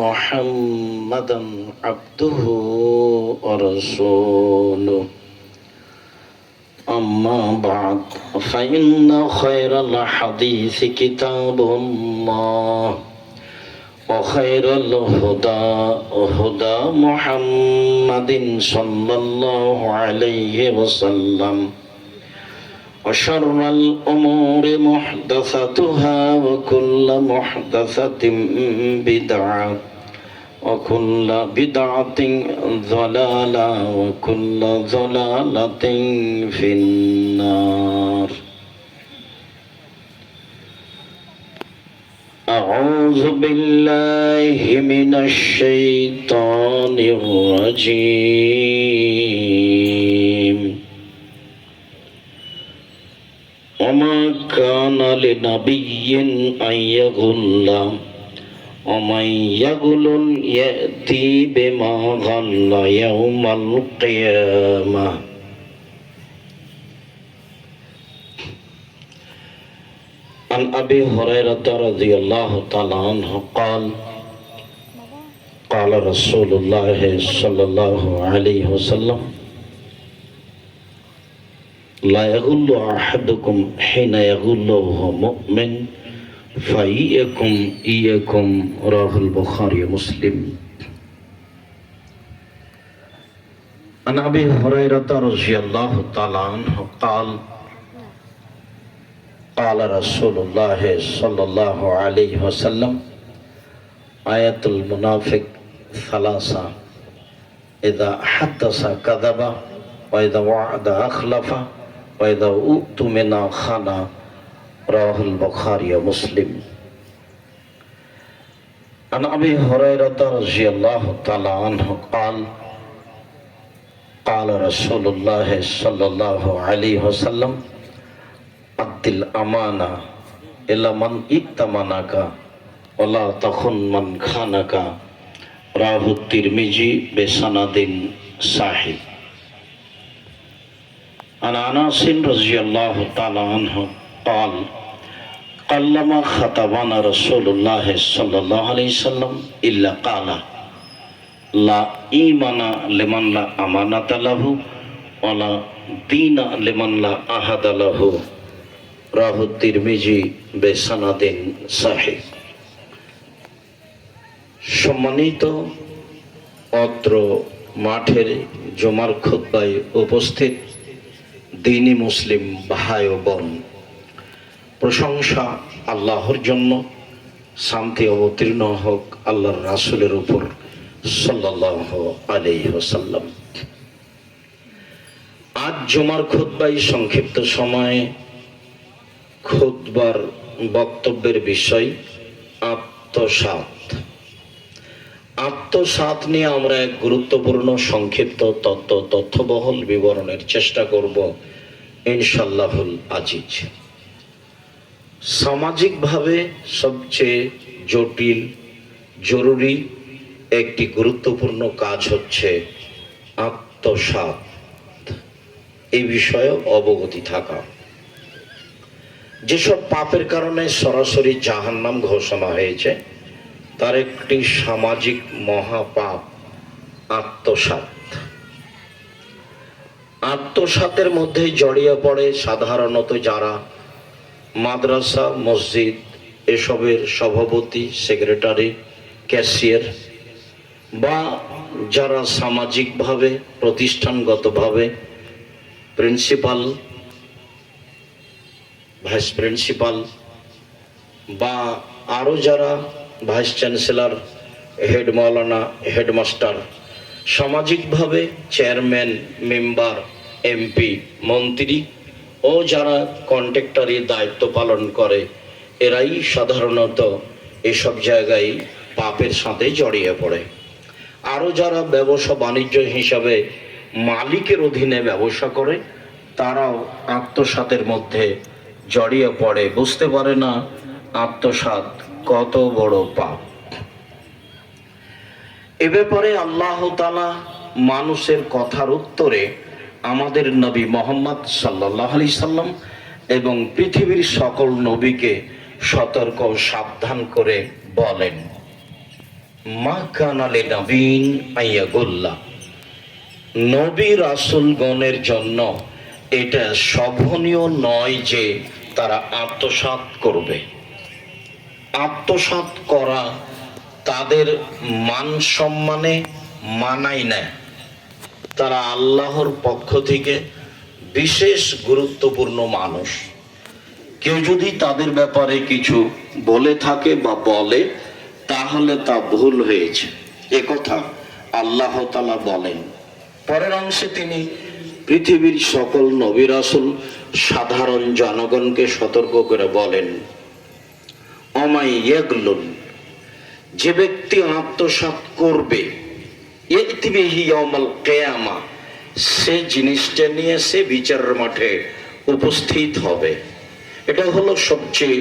محمدا عبده ورسوله أما بعد فإن خير الحديث كتاب الله وخير الهدى هدى محمد صلى الله عليه وسلم وشر الأمور محدثاتها وكل محدثة بدعة وكل بدعة ضلالة وكل ضلالة في النار. أعوذ بالله من الشيطان الرجيم. وما كان لنبي أن يغل ومن يغل يأتي بما غل يوم القيامة. عن أبي هريرة رضي الله تعالى عنه قال قال رسول الله صلى الله عليه وسلم لا يغل أحدكم حين يغل وهو مؤمن فإياكم رواه البخاري ومسلم. عن أبي هريرة رضي الله تعالى عنه قال قال رسول الله صلى الله عليه وسلم آية المنافق ثلاثة إذا حدث كذب وإذا وعد أخلف وإذا أؤتمن خان. رواه البخاري ومسلم. عن أبي هريرة رضي الله تعالى عنه قال قال رسول الله صلى الله عليه وسلم أد الأمانة إلى من ائتمنك ولا تخن من خانك. رواه الترمذي بسند صحيح. عن أنس رضي الله تعالى عنه قال قلما خطبنا رسول الله صلى الله عليه وسلم إلا قال لا إيمان لمن لا أمانة له ولا دين لمن لا أحد له. رواه الترمذي بسند صحيح. সম্মানিত অত্র মাঠের জুমার খুতবায় উপস্থিত দ্বীনি মুসলিম ভাই ও বোন, প্রশংসা আল্লাহর জন্য, শান্তি অবতীর্ণ হোক আল্লাহর রাসূলের উপর সাল্লাল্লাহু আলাইহি ওয়াসাল্লাম। আজ জুমার খুতবায় সংক্ষিপ্ত সময়ে খুতবার বক্তব্যের বিষয় আত্মসাৎ। আত্মসাৎ নিয়ে আমরা এক গুরুত্বপূর্ণ সংক্ষিপ্ত তথ্যবহুল বিবরণের চেষ্টা করব ইনশাআল্লাহুল আজিজ। সামাজিকভাবে সবচেয়ে জটিল, জরুরি একটি গুরুত্বপূর্ণ কাজ হচ্ছে আত্মসাৎ। এই বিষয়ে অবগতি থাকা। যেসব পাপের কারণে সরাসরি জাহান্নাম ঘোষণা হয়েছে তার একটি সামাজিক মহাপাপ আত্মসাৎ। আত্মসাতের মধ্যে জড়িয়ে পড়ে সাধারণত যারা মাদ্রাসা, মসজিদ এসবের সভাপতি, সেক্রেটারি, ক্যাশিয়ার বা যারা সামাজিকভাবে প্রতিষ্ঠানগতভাবে প্রিন্সিপাল, ভাইস প্রিন্সিপাল বা আরও যারা ভাইস চ্যান্সেলর, হেড মাওলানা, হেডমাস্টার, সামাজিকভাবে চেয়ারম্যান, মেম্বার, এমপি, মন্ত্রী ও যারা কন্ট্রাক্টরি দায়িত্ব পালন করে, এরাই সাধারণত এসব জায়গায় পাপের সাথে জড়িয়ে পড়ে। আরও যারা ব্যবসা বাণিজ্য হিসাবে মালিকের অধীনে ব্যবসা করে তারাও আত্মসাতের মধ্যে জড়িয়ে পড়ে, বুঝতে পারে না আত্মসাৎ কত বড় পাপ। এ ব্যাপারে আল্লাহ তাআলা মানুষের কথার উত্তরে আমাদের নবী মুহাম্মদ সাল্লাল্লাহু আলাইহি সাল্লাম এবং পৃথিবীর সকল নবীকে সতর্ক সাবধান করে বলেন, মা কানা লিনাবিয়্যিন আইয়াগুল্লা, নবী রাসূলগণের জন্য এটা শোভনীয় নয় যে তারা আত্মসাৎ করবে। আত্মসাৎ করা তাদের মান সম্মানে মানায় না। তারা আল্লাহর পক্ষ থেকে বিশেষ গুরুত্বপূর্ণ মানুষ। কেউ যদি তাদের ব্যাপারে কিছু বলে থাকে বা বলে, তাহলে তা ভুল হয়েছে, একথা আল্লাহ তাআলা বলেন। পরের অংশে তিনি পৃথিবীর সকল নবী রাসূল সাধারণ জনগণকে সতর্ক করে বলেন, অমাই ইয়াগলুন, যে ব্যক্তি আত্মসাৎ করবে, ইয়াতি বিহি ইয়াউমাল কিয়ামা, সে জিনিসটা নিয়ে সে বিচারের মাঠে উপস্থিত হবে। এটা হলো সবচেয়ে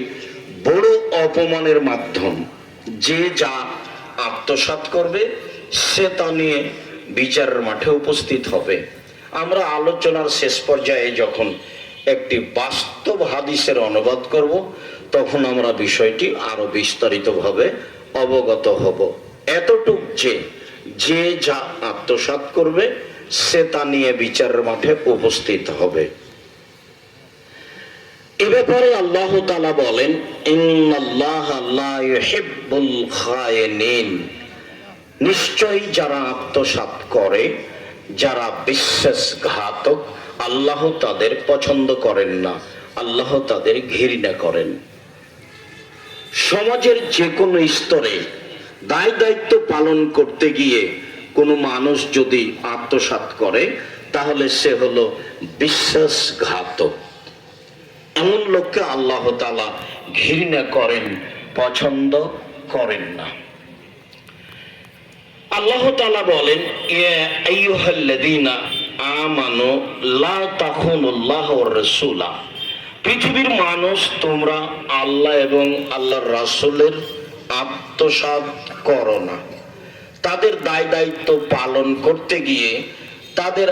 বড় অপমানের মাধ্যম। যে যা আত্মসাৎ করবে সে তা নিয়ে বিচারের মাঠে উপস্থিত হবে। আমরা আলোচনার শেষ পর্যায়ে যখন একটি বাস্তব হাদিসের অনুবাদ করব, তখন আমরা বিষয়টি আরো বিস্তারিতভাবে অবগত হব। এতটুক যে যা আত্মসাৎ করবে সে তা নিয়ে বিচারের মাঠে উপস্থিত হবে। এ ব্যাপারে আল্লাহ তাআলা বলেন, ইন্নাল্লাহা লা ইউহিব্বুল খায়িনিন, নিশ্চয়ই যারা আত্মসাৎ করে, যারা বিশ্বাসঘাতক, আল্লাহ তাদের পছন্দ করেন না, আল্লাহ তাদের ঘৃণা করেন। সমাজের যে কোনো স্তরে দায় দায়িত্ব পালন করতে গিয়ে কোনো মানুষ যদি আত্মসাৎ করে, তাহলে সে হলো বিশ্বাসঘাতক। এমন লোককে আল্লাহ তাআলা ঘৃণা করেন, পছন্দ করেন না। আল্লাহ তাআলা বলেন, ইয়া আইয়ুহাল্লাযীনা আমানু লা তাখুনুল্লাহ ওয়ার রাসূলা, পৃথিবীর মানুষ তোমরা আল্লাহ এবং আল্লাহর রাসূলের আত্মসাৎ করো না। তাদের দায় দায়িত্ব পালন করতে গিয়ে, তাদের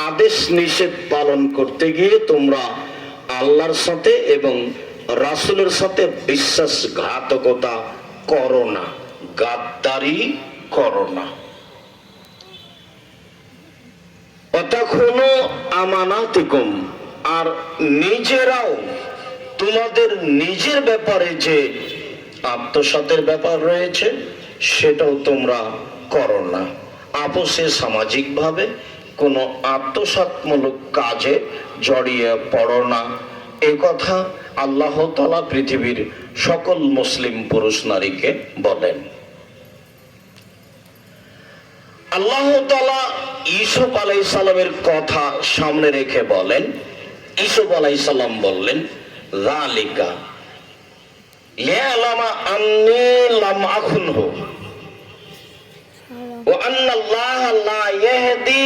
আদেশ নিষেধ পালন করতে গিয়ে তোমরা আল্লাহর সাথে এবং রাসূলের সাথে বিশ্বাসঘাতকতা করো না, গাদ্দারি করো না। ওয়াতাখুনু আমানাতিকুম, আর নিজেরাও তোমাদের নিজের ব্যাপারে যে আত্মসাতের ব্যাপার রয়েছে সেটাও তোমরা করো না। আপোষে সামাজিকভাবে কোনো আত্মসাৎমূলক কাজে জড়িয়ে পড়ো না। এ কথা আল্লাহ তাআলা পৃথিবীর সকল মুসলিম পুরুষ নারীকে বলেন। আল্লাহ তাআলা ইউসুফ আলাইহিস সালামের কথা সামনে রেখে বলেন, ইউসুফ আলাইহিস সালাম বললেন, যালিকা লিয়ালামা আন্নী লাম আখুনহু ওয়া আন্নাল্লাহা লা ইয়াহদি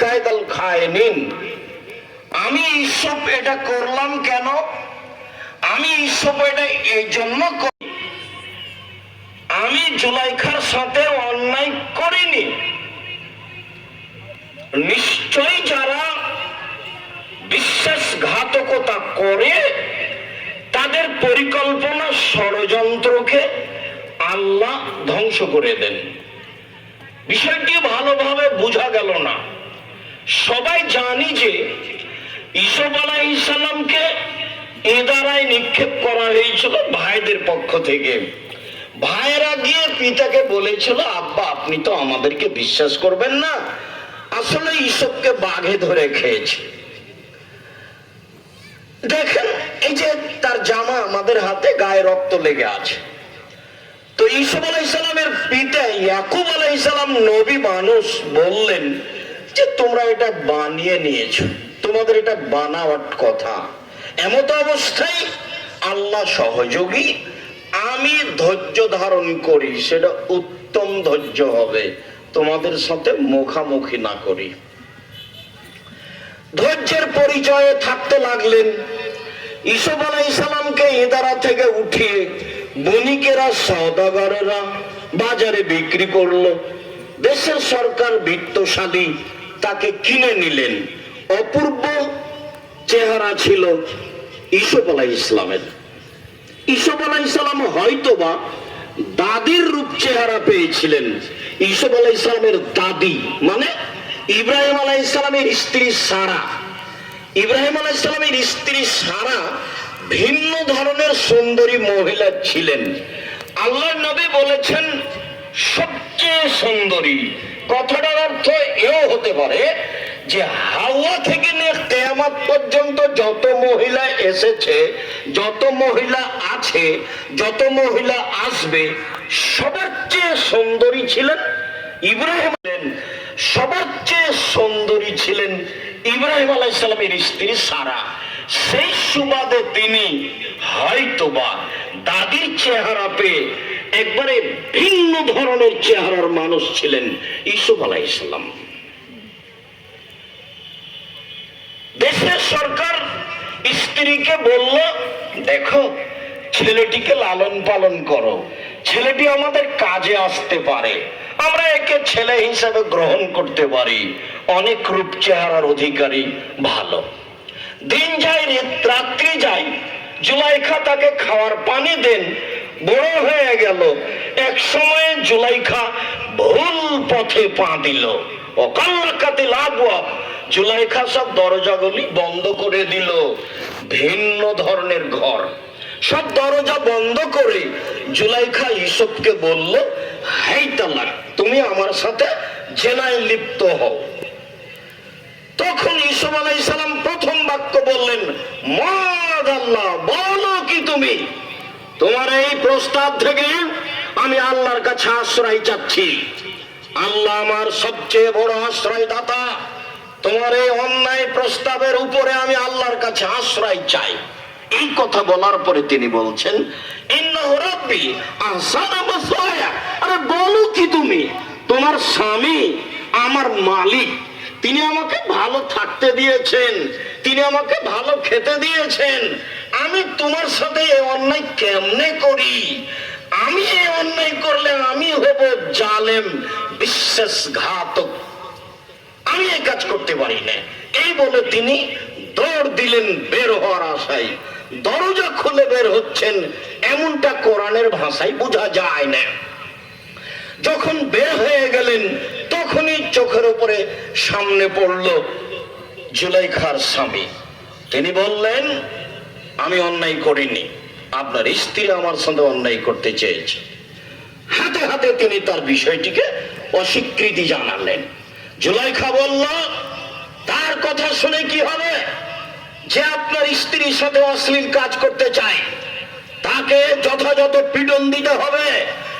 কায়দাল খায়িনিন। আমি ইউসুফ এটা করলাম কেন? আমি ইউসুফ এটা এই জন্য করি, আমি জুলাইখার সাথে অন্যায় করিনি। নিশ্চয়ই যারা বিশ্বাসঘাতকতা করে, তাদের পরিকল্পনা ষড়যন্ত্রকে আল্লাহ ধ্বংস করে দেন। বিষয়টি ভালোভাবে বোঝা গেল না। সবাই জানি যে ইউসুফ আলাইহিস সালামকে ইদারায় নিক্ষেপ করা হয়েছিল ভাইদের পক্ষ থেকে। ভাইয়েরা গিয়ে পিতাকে বলেছিল, আব্বা আপনি তো আমাদেরকে বিশ্বাস করবেন না, আসলে ইউসুফকে বাঘে ধরে খেয়েছে। দেখেন এই যে তার জামা আমাদের হাতে, গায়ে রক্ত লেগে আছে। তো ইউসুফ আলাইহিস সালামের পিতা ইয়াকুব আলাইহিস সালাম নবী মানুষ, বললেন যে তোমরা এটা বানিয়ে নিয়েছো, তোমাদের এটা বানাওয়ার কথা। এমত অবস্থায় আল্লাহ সহযোগী, আমি ধৈর্য ধারণ করি, সেটা উত্তম ধৈর্য হবে, তোমাদের সাথে মুখামুখি না করি। ধৈর্যের পরিচয়ে থাকতে লাগলেন। ইউসুফ আলাইহিস সালামকে ইদারা থেকে উঠিয়ে বণিকেরা, সওদাগরেরা বাজারে বিক্রি করলো। দেশের সরকার বিত্তশালী তাকে কিনে নিলেন। অপূর্ব চেহারা ছিল ইউসুফ আলাইহিস সালামের। ইউসুফ আলাইহিস সালাম হয়তোবা দাদির রূপ চেহারা পেয়েছিলেন। ইউসুফ আলাইহিস সালামের দাদি মানে ইব্রাহিম আলাইহিস সালামের স্ত্রী সারা। ইব্রাহিম আলাইহিস সালামের স্ত্রী সারা ভিন্ন ধরনের সুন্দরী মহিলা ছিলেন। আল্লাহর নবী বলেছেন সবচেয়ে সুন্দরী। কথাটার অর্থ এও হতে পারে যে হাওয়া থেকে নিয়ে কিয়ামত পর্যন্ত যত মহিলা এসেছে, যত মহিলা আছে, যত মহিলা আসবে, সবার চেয়ে সুন্দরী ছিলেন ইব্রাহিম। সবার চেয়ে সুন্দরী ছিলেন ইব্রাহিম আলাইহিস সালামের স্ত্রী সারা। সেই সুবাদে তিনি হয়তোবা দাদির চেহারা পেয়ে একবারে ভিন্ন ধরনের চেহারার মানুষ ছিলেন ইউসুফ আলাইহিস সালাম। দেশের সরকার স্ত্রীকে বলল, দেখো ছেলেটিকে লালন পালন করো, ছেলেটি আমাদের কাজে আসতে পারে, আমরা একে ছেলে হিসাবে গ্রহণ করতে পারি, অনেক রূপ চেহারার অধিকারী, ভালো। দিন যায় রাত্রি যায়, জুলাইখা তাকে খাওয়ার পানি দেন, বড় হয়ে গেল। এক সময়ে জুলাইখা ভুল পথে পা দিল। অকাল্লাকাতিল আবওয়াব, জুলাইখা সব দরজাগুলি বন্ধ করে দিল। ভিন্ন ধরনের ঘর, সব দরজা বন্ধ করে জুলাইখা ইউসুফকে বলল, হাই তালাক, তুমি আমার সাথে জেনায় লিপ্ত হও। তখন ইউসুফ আলাইহিস সালাম প্রথম বাক্য বললেন, মাআযাল্লাহ, বলো কি তুমি? তোমার এই প্রস্তাব থেকে আমি আল্লাহর কাছে আশ্রয় চাচ্ছি। আল্লাহ আমার সবচেয়ে বড় আশ্রয় দাতা। তোমার এই অন্যায় প্রস্তাবের উপরে আমি আল্লাহর কাছে আশ্রয় চাই। এই কথা বলার পরে তিনি বলছেন, ইন্নাহু রাব্বি আহসানা মাসওয়ায়া। আরে বলো কি তুমি? তোমার স্বামী আমার মালিক, তিনি আমাকে ভালো থাকতে দিয়েছেন, তিনি আমাকে ভালো খেতে দিয়েছেন। আমি তোমার সাথে এই অন্যায় কেমনে করি? আমি এই অন্যায় করলে আমি হব জালেম, বিশ্বাসঘাতক, আমি এই কাজ করতে পারি না। এই বলে তিনি দৌড় দিলেন বের হওয়ার আশায়। দরজা খুলে বের হচ্ছেন, এমনটা কোরআনের ভাষায় বোঝা যায় না। যখন বের হয়ে গেলেন, তখনই চোখের উপরে সামনে পড়ল জুলাইখার স্বামী। তিনি বললেন, আমি অন্যায় করিনি, আপনার স্ত্রী আমার সঙ্গে অন্যায় করতে চেয়েছে। হাতে হাতে তিনি তার বিষয়টিকে অস্বীকৃতি জানালেন। জুলাইখা বলল, তার কথা শুনে কি হবে? যে আপনার স্ত্রীর সাথে অশ্লীল কাজ করতে চায়, তাকে যথাযথ পিটন দিতে হবে,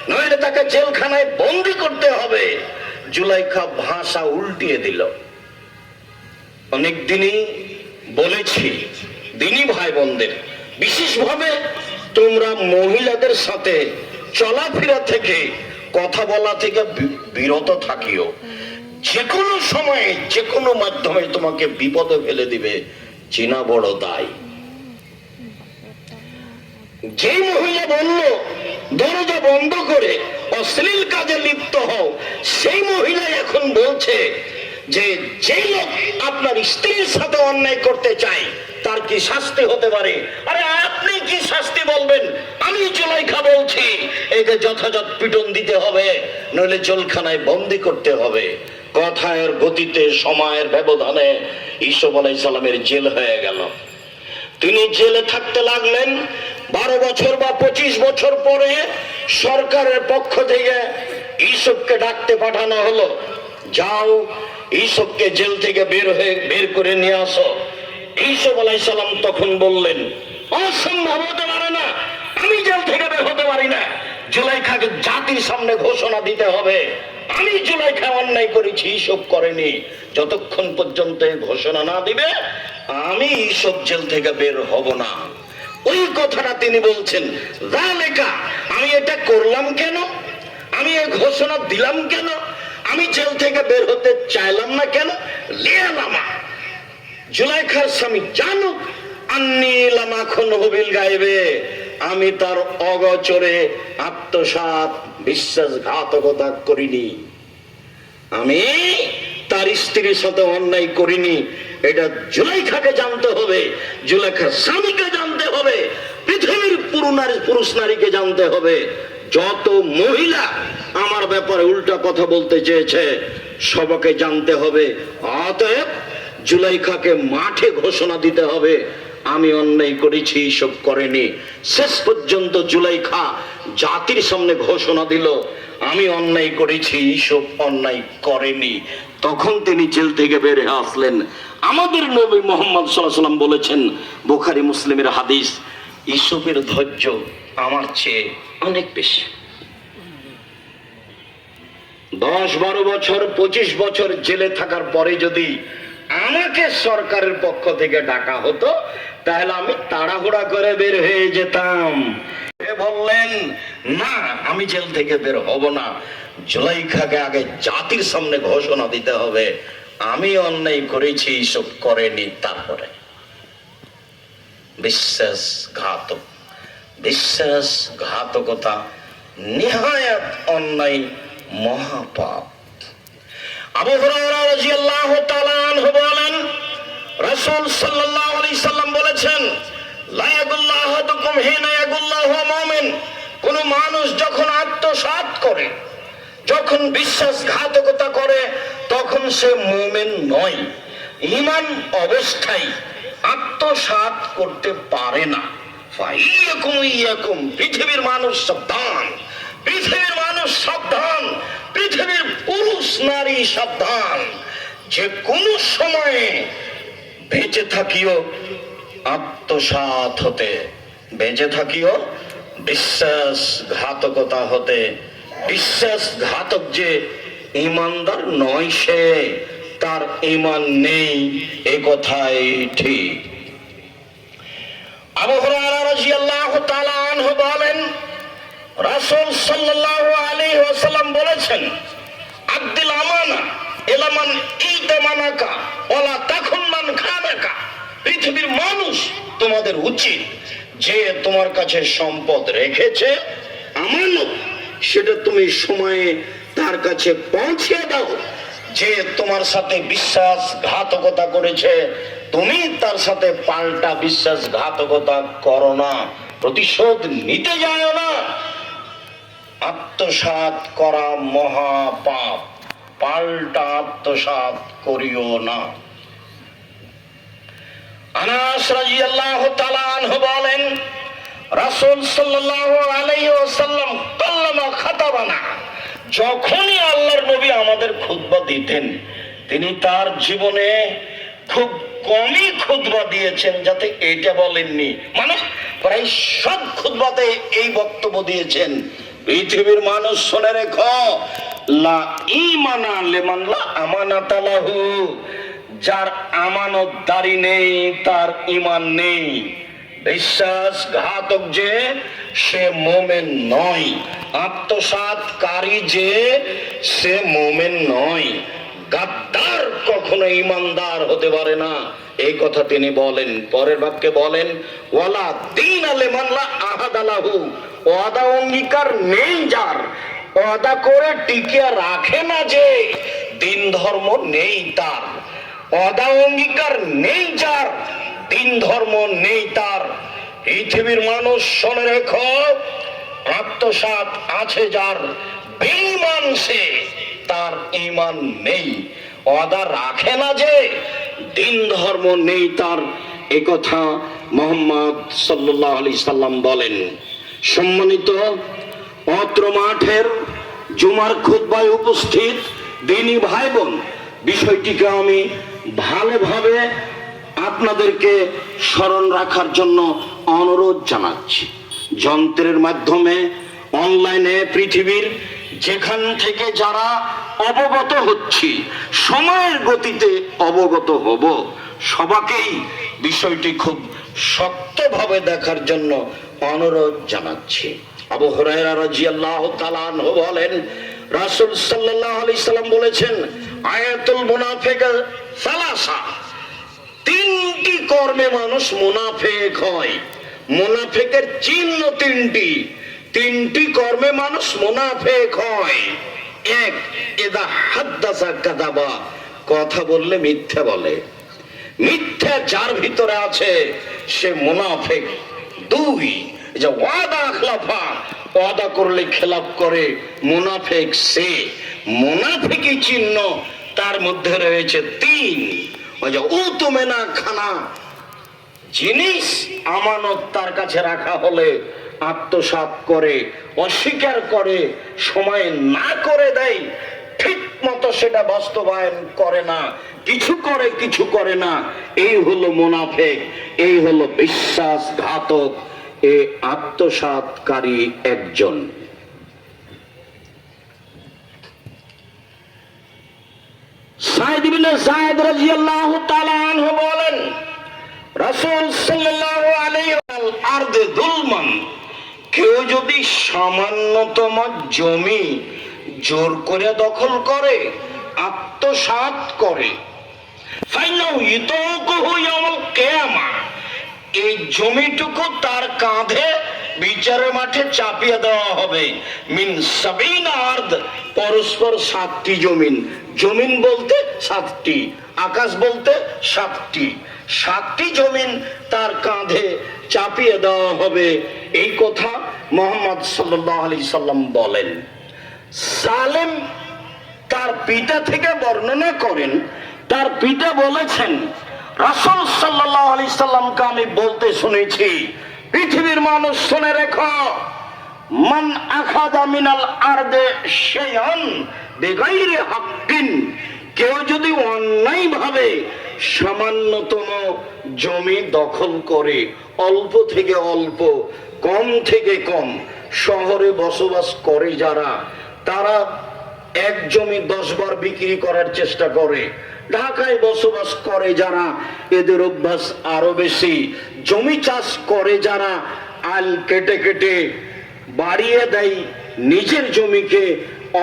নইলে তাকে জেলখানায় বন্দি করতে হবে। জুলাইখা ভাষা উল্টিয়ে দিল। অনেকদিনই বলেছি দিনী ভাই বোনদের, বিশেষভাবে তোমরা মহিলাদের সাথে চলাফেরা থেকে, কথা বলা থেকে বিরত থাকিও। যে কোনো সময়ে, যে কোনো মাধ্যমে তোমাকে বিপদে ফেলে দিবে, চিনা বড় দায়। যে মহিলা বলল দরজা বন্ধ করে অশ্লীল কাজে লিপ্ত হও, সেই মহিলা এখন বলছে যে যেই লোক আপনার স্ত্রীর সাথে অন্যায় করতে চায় তার কি শাস্তি হতে পারে? আরে আপনি কি শাস্তি বলবেন? আমি জুলাইখা বলছি, একে যথাযথ পিটন দিতে হবে, নইলে জেলখানায় বন্দি করতে হবে। কথার গতিতে, সময়ের ব্যবধানে ইউসুফ আলাইহিস সালামের জেল হয়ে গেল। তিনি জেলে থাকতে লাগলেন। 12 বছর বা 25 বছর পরে সরকারের পক্ষ থেকে ইউসুফকে ডাকতে পাঠানো হলো, যাও ইউসুফকে জেল থেকে বের করে নিয়ে আসো। ইউসুফ আলাইহিস সালাম তখন বললেন, অসম্ভব, হতে পারে না, আমি জেল থেকে বের হতে পারি না। জুলাইখাকে জাতির সামনে ঘোষণা দিতে হবে, আমি জুলাইখা অন্যায় করেছি, ইউসুফ করেনি। যতক্ষণ পর্যন্ত ঘোষণা না দিবে, আমি ইউসুফ জেল থেকে বের হব না। ওই কথাটা তিনি বলছেন, যালেকা, আমি এটা করলাম কেন? আমি এই ঘোষণা দিলাম কেন? আমি জেল থেকে বের হতে চাইলাম না কেন? লিয়ালামা, জুলাইখার স্বামী জানুক আন্নী লামা খুনহু বিল গায়বে, আমি তার অগোচরে আত্মসাৎ, বিশ্বাসঘাতকতা করিনি, আমি তার স্ত্রীর সাথে অন্যায় করিনি। এটা জুলাইখাকে জানতে হবে, জুলাইখার স্বামীকে জানতে হবে, পৃথিবীর পুরুষ নারীকে জানতে হবে। যত মহিলা আমার ব্যাপারে উল্টা কথা বলতে চেয়েছে সবাইকে জানতে হবে, অতএব জুলাইখাকে মাঠে ঘোষণা দিতে হবে আমি অন্যায় করেছি, সব করেনি। শেষ পর্যন্ত জুলাইখা জাতির সামনে ঘোষণা দিল আমি অন্যায় করেছি, সব অন্যায় করেনি। তখন তিনি জেল থেকে বের হয়ে আসলেন। আমাদের নবী মুহাম্মদ সাল্লাল্লাহু আলাইহি ওয়াসাল্লাম বলেছেন, বুখারী মুসলিমের হাদিস, ইউসুফের ধৈর্য আমার চেয়ে অনেক বেশি। 10-12 বছর 25 বছর জেলে থাকার পরে যদি আমাকে সরকারের পক্ষ থেকে ডাকা হতো তাহলে আমি তাড়াহুড়া করে বের হয়ে যেতাম। বললেন না, আমি জেল থেকে বের হব না, জুলাইখাকে আগে জাতির সামনে ঘোষণা দিতে হবে আমি অন্যায় করেছি, সব করেনি। তারপরে বিশ্বাসঘাতক, বিশ্বাসঘাতকতা নিহায়াত অন্যায়, মহাপাপ। আবু হুরায়রা রাদিয়াল্লাহু তাআলা আনহু বলেন, রাসূল সাল্লাল্লাহু আলাইহি সাল্লাম বলেছেন, লা ইয়াগুল্লাহু আহাদুকুম হিনা ইয়াগুল্লাহু মুমিন। কোন মানুষ যখন আত্মসাৎ করে, যখন বিশ্বাসঘাতকতা করে, তখন সে মুমিন নয়। ঈমান অবস্থায় আত্মসাৎ করতে পারে না। ফাইয়াকুম ইয়াকুম, পৃথিবীর মানুষ সাবধান, পৃথিবীর মানুষ সাবধান, পৃথিবীর পুরুষ নারী সাবধান, যে কোন সময়ে বেঁচে থাকিও আত্মসাৎ হতে, বেঁচে থাকিও বিশ্বাসঘাতকতা হতে। বিশ্বাসঘাতক যে ঈমানদার নয়, সে তার ঈমান নেই, এ কথাই ঠিক। আবু হুরায়রা রাদিয়াল্লাহু তাআলা আনহু বলেন, রাসূল সাল্লাল্লাহু আলাইহি ওয়াসাল্লাম বলেছেন, আদ্দিল আমানা ইলা মান ইতামানাকা ওয়ালা তাকুন মান খানাকা। পৃথিবীর মানুষ তোমাদের উচিত যে তোমার কাছে সম্পদ রেখেছে আমানত, সেটা তুমি সময়ে তার কাছে পৌঁছে দাও। যে তোমার সাথে বিশ্বাসঘাতকতা করেছে তুমি তার সাথে পাল্টা বিশ্বাসঘাতকতা করো না, প্রতিশোধ নিতে যায় না। আত্মসাৎ করা মহাপাপ, পাল্টা আত্মসাৎ করিও না। আনাস রাদিয়াল্লাহু তাআলা আনহু বলেন, রাসূল সাল্লাল্লাহু আলাইহি ওয়াসাল্লাম কাল্লামা খাতাবানা, যখনই আল্লাহর নবী আমাদের খুতবা দিতেন, তিনি তার জীবনে খুব কমই খুতবা দিয়েছেন, যাতে এইটা বলেননি, মানে প্রায় সব খুতবাতে এই বক্তব্য দিয়েছেন, পৃথিবীর মানুষ শুনে রেখো, লা ঈমানা লিমান লা আমানাতা লাহু, যার আমানতদারি নেই তার ঈমান নেই। বিশ্বাসঘাতক যে সে মুমিন নয়, আত্মসাৎকারী যে সে মুমিন নয়, গাদ্দার কখনো ঈমানদার হতে পারে না, এই কথা তিনি বলেন। পরের বাক্যে বলেন, ওয়ালা দীন লিমান লা আহাদা লাহু, ওয়াদা অঙ্গীকার নেই যার, ওয়াদা করে টিকিয়ে রাখে না যে, দিন ধর্ম নেই তার। ওয়াদা অঙ্গীকার নেই যার, দিন ধর্ম নেই তার। পৃথিবীর মানুষ শুনে রেখো, আত্মসাৎ আছে যার, বেঈমান সে, তার ঈমান নেই। ওয়াদা রাখে না যে, দিন ধর্ম নেই তার, এ কথা মুহাম্মদ সাল্লাল্লাহু আলাইহি সাল্লাম বলেন। সম্মানিত অত্র মাঠের জুমার খুতবায় উপস্থিত দিনী ভাই বোন, বিষয়টিকে আমি ভালোভাবে আপনাদেরকে স্মরণ রাখার জন্য অনুরোধ জানাচ্ছি। যন্ত্রের মাধ্যমে অনলাইনে পৃথিবীর যেখান থেকে যারা অবগত হচ্ছি, সময়ের গতিতে অবগত হব, সবাইকেই বিষয়টি খুব শক্তভাবে দেখার জন্য অনুরোধ জানাচ্ছি। আবু হুরায়রা রাদিয়াল্লাহু তাআলা আনহু বলেন, রাসূল সাল্লাল্লাহু আলাইহি সাল্লাম বলেছেন, আয়াতুল মুনাফিক সালাসা, তিনটি কর্মে মানুষ মুনাফিক হয়। মুনাফিকের চিহ্ন তিনটি, তিনটি কর্মে মানুষ মুনাফিক হয়। এক, ইদা হাদ্দাসা কাযাবা, কথা বললে মিথ্যা বলে, মিথ্যা যার ভিতরে আছে সে মুনাফিক। দুই, যে ওয়াদা আখলাফা, ওয়াদা করলে খেলাপ করে, মুনাফিক সে। মুনাফিকি চিহ্ন তার মধ্যে রয়েছে 3। ওই যে উতুমেনা খানা, জিনিস আমানত তার কাছে রাখা হলে আত্মসাৎ করে, অস্বীকার করে, সময় না করে দেয়, ঠিক মতো সেটা বাস্তবায়ন করে না, কিছু করে কিছু করে না। এই হলো মুনাফিক, এই হলো বিশ্বাসঘাতক, এ আত্মসাৎকারী একজন। সাইদ ইবনে যায়েদ রাদিয়াল্লাহু তাআলা আনহু বলেন, রাসূল সাল্লাল্লাহু আলাইহি আরদে যুলমান, কেউ যদি সামান্যতম জমি জোর করে দখল করে, আত্মসাৎ করে, ফাইনাহু ইতাকুহু ইয়াউমুল কিয়ামা, এই জমিটুকু তার কাঁধে বিচারের মাঠে চাপিয়ে দেওয়া হবে। মিন সাবিনা আরদ, পরস্পর 7টি জমিন। জমিন বলতে 7টি, আকাশ বলতে 7টি। 7টি জমিন তার কাঁধে চাপিয়ে দেওয়া হবে, এই কথা মুহাম্মদ সাল্লাল্লাহু আলাইহি সাল্লাম বলেন। সালেম তার পিতা থেকে বর্ণনা করেন, তার পিতা বলেছেন, রাসূল সাল্লাল্লাহু আলাইহি সাল্লামকে আমি বলতে শুনেছি, পৃথিবীর মানুষ শুনে রেখো, মান আখাযা মিনাল আরদে শাইআন বিগাইরি হাক্কিন, কেউ যদি অন্যায়ভাবে সামান্যতম জমি দখল করে, অল্প থেকে অল্প, কম থেকে কম, শহরে বসবাস করে যারা, তারা এক জমি 10 বার বিক্রি করার চেষ্টা করে। ঢাকায় বসবাস করে যারা, এদের অভ্যাস আরো বেশি। জমি চাষ করে যারা, আল কেটে কেটে বাড়িয়ে দেয়, নিজের জমিকে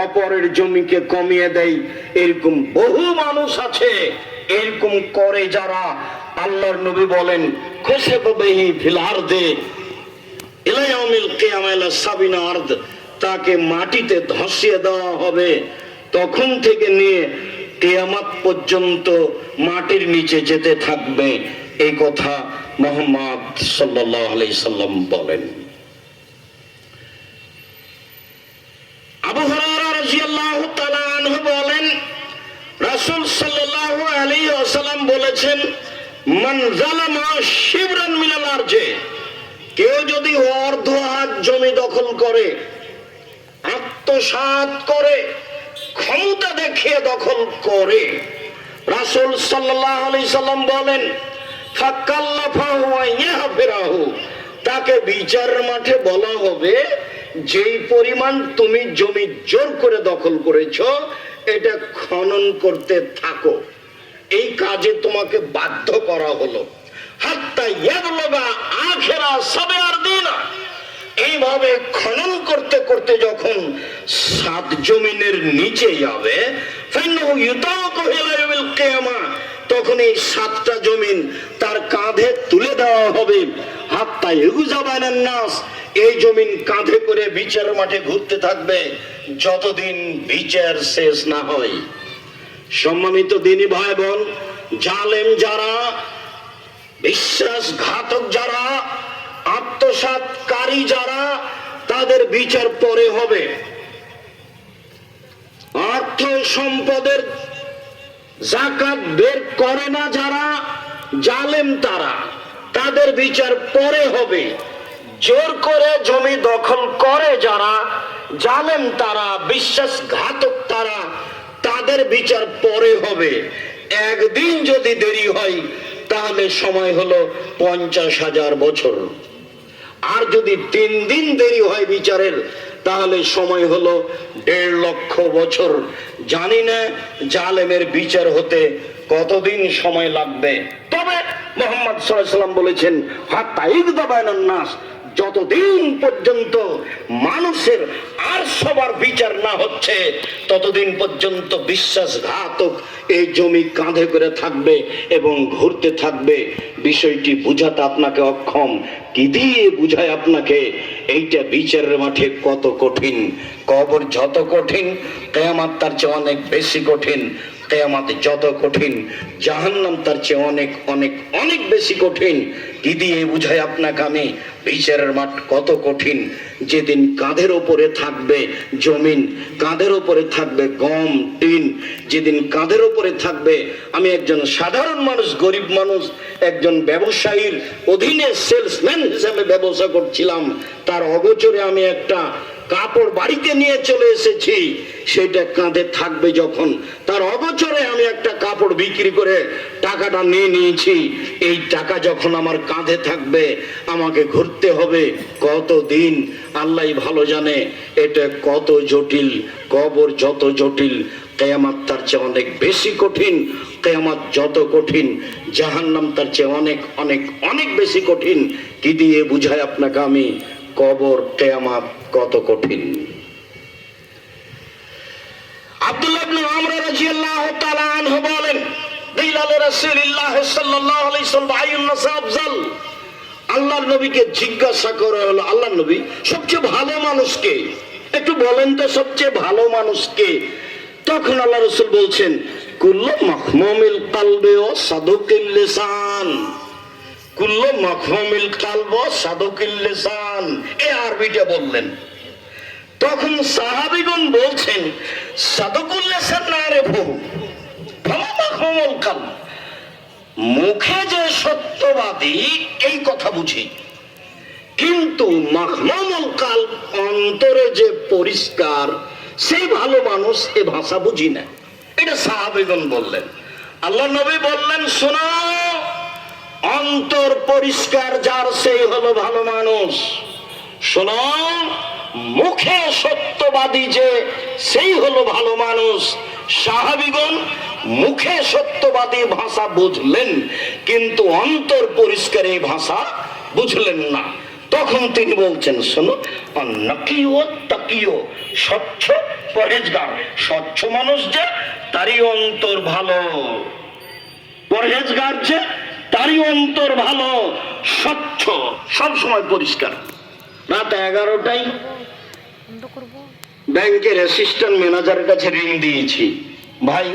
অপরের জমিকে কমিয়ে দেয়। এরকম বহু মানুষ আছে, এরকম করে যারা। আল্লাহর নবী বলেন, খুশিবা বিহি ফিল আরদে ইলা ইয়াউমিল কিয়ামা ইলা সাবিনা আরদ, তাকে মাটিতে ধসিয়ে দেওয়া হবে, তখন থেকে নিয়ে কিয়ামত পর্যন্ত মাটির নিচে যেতে থাকবে। এই কথা মুহাম্মদ সাল্লাল্লাহু আলাইহি সাল্লাম বলেন। আবু হুরায়রা রাদিয়াল্লাহু তাআলা আনহু বলেন, রাসূল সাল্লাল্লাহু আলাইহি ওয়াসাল্লাম বলেছেন, মান যালামা শিবরান মিনাল আরজে, কেউ যদি অর্ধ হাত জমি দখল করে, আত্মসাৎ করে, ক্ষমতা দেখিয়ে দখল করে, রাসূল সাল্লাল্লাহু আলাইহি সাল্লাম বলেন, ফাকাল্লাফাহু ওয়া ইয়াহফিরাহু, তাকে বিচারের মাঠে বলা হবে, যেই পরিমাণ তুমি জমি জোর করে দখল করেছো, এটা খনন করতে থাকো, এই কাজে তোমাকে বাধ্য করা হলো। হাত্তা ইয়াবলুগা আখিরা সাবিআর দিনা, এইভাবে খনন করতে করতে যখন 7 জমিনের নিচে যাবে, ফাইনাহু ইউতাকু ইলা ইয়াউমিল কিয়ামা, তখন এই 7টা জমিন তার কাঁধে তুলে দেওয়া হবে। হাত্তা ইউজাবানান নাস, এই জমিন কাঁধে করে বিচারের মাঠে ঘুরতে থাকবে যতদিন বিচার শেষ না হয়। সম্মানিত দিনী ভাই বোন, জালেম যারা, বিশ্বাসঘাতক যারা, আত্মসাৎকারী যারা, তাদের বিচার পরে হবে। অর্থ সম্পদের যাকাত বের করে না যারা, জালেম তারা, তাদের বিচার পরে হবে। জোর করে জমি দখল করে যারা, জালেম তারা, বিশ্বাসঘাতক তারা, তাদের বিচার পরে হবে। একদিন যদি দেরি হয়, তাহলে সময় হলো 50,000 বছর। আর যদি 3 দিন দেরি হয় বিচারের, তাহলে সময় হলো 1.5 লক্ষ বছর। জানি না জালেমের বিচার হতে কতদিন সময় লাগবে। তবে মুহাম্মদ সাল্লাল্লাহু আলাইহি ওয়াসাল্লাম বলেছেন, হাত্তা ইগদাবানান নাস, যতদিন পর্যন্ত মানুষের আর সবার বিচার না হচ্ছে, ততদিন পর্যন্ত বিশ্বাসঘাতক এই জমি কাঁধে করে থাকবে এবং ঘুরতে থাকবে। বিষয়টি বুঝাতে আপনাকে অক্ষম, কি দিয়ে বুঝায় আপনাকে? এইটা বিচারের মাঠে কত কঠিন, কবর যত কঠিন, কিয়ামত তার চেয়ে অনেক বেশি কঠিন। কিয়ামত যত কঠিন, জাহান্নাম তার চেয়ে অনেক অনেক অনেক বেশি কঠিন। কি দিয়ে বুঝাই আপনাকে আমি বিচারের মাঠ কত কঠিন? যেদিন কাঁধের ওপরে থাকবে জমিন, কাঁধের ওপরে থাকবে গম টিন, যেদিন কাঁধের ওপরে থাকবে, আমি একজন সাধারণ মানুষ, গরিব মানুষ, একজন ব্যবসায়ীর অধীনে সেলসম্যান হিসেবে ব্যবসা করছিলাম, তার অগোচরে আমি একটা কাপড় বাড়িতে নিয়ে চলে এসেছি, সেটা কাঁধে থাকবে যখন, তার অগোচরে আমি একটা কাপড় বিক্রি করে টাকাটা নিয়ে নিয়েছি, এই টাকা যখন আমার কাঁধে থাকবে, আমাকে ঘুরতে হবে কতদিন আল্লাহ ভালো জানে। এটা কত জটিল, কবর যত জটিল, কিয়ামত তার চেয়ে অনেক বেশি কঠিন। কিয়ামত যত কঠিন, জাহান্নাম তার চেয়ে অনেক অনেক অনেক বেশি কঠিন। কি দিয়ে বুঝাই আপনাকে আমি কবর কিয়ামত কত কঠিন? আব্দুল্লাহ ইবনে আমর রাদিয়াল্লাহু তাআলা আনহু বলেন, দিলালে রাসূলুল্লাহ সাল্লাল্লাহু আলাইহি ওয়াসাল্লাম আইয়ুন নাস আফজাল। আল্লাহর নবীকে জিজ্ঞাসা করা হলো, আল্লাহর নবী সবচেয়ে ভালো মানুষ কে? একটু বলেন তো সবচেয়ে ভালো মানুষ কে? তখন আল্লাহ রাসূল বলছেন, কুল্লু মাহমুমিল কলবি ওয়া সাদুকিল লিসান। কুল্লু মাহমুমিল কলব ওয়া সাদুকিল লিসান, এই আরবিটা বললেন। তখন সাহাবীগণ বলছেন, সাদুকুল লিসান না রে বহু, ফামা মাহমুমুল কলব, মুখে যে সত্যবাদী এই কথা বুঝি, কিন্তু মাহমুমুল কলব, অন্তরে যে পরিষ্কার, সেই ভালো মানুষ, এ ভাষা বুঝি না। এটা সাহাবীগণ বললেন। আল্লাহ নবী বললেন, শোনো, অন্তর পরিষ্কার যার, সেই হলো ভালো মানুষ। শোনো, মুখে সত্যবাদী যে, সেই হলো ভালো মানুষ। সাহাবীগণ মুখে সত্যবাদী ভাষা বুঝলেন, কিন্তু অন্তর পরিষ্কার এই ভাষা বুঝলেন না। তখন তিনি বলছেন, শোনো, নাকিও তাকিও, স্বচ্ছ পরহেজগার, স্বচ্ছ মানুষ যে তারই অন্তর ভালো, পরহেজগার যে তারই অন্তর ভালো, স্বচ্ছ, সব সময় পরিষ্কার। রাত 11টায় ব্যাংকের অ্যাসিস্ট্যান্ট ম্যানেজারের কাছে ঋণ দিয়েছি, ভাই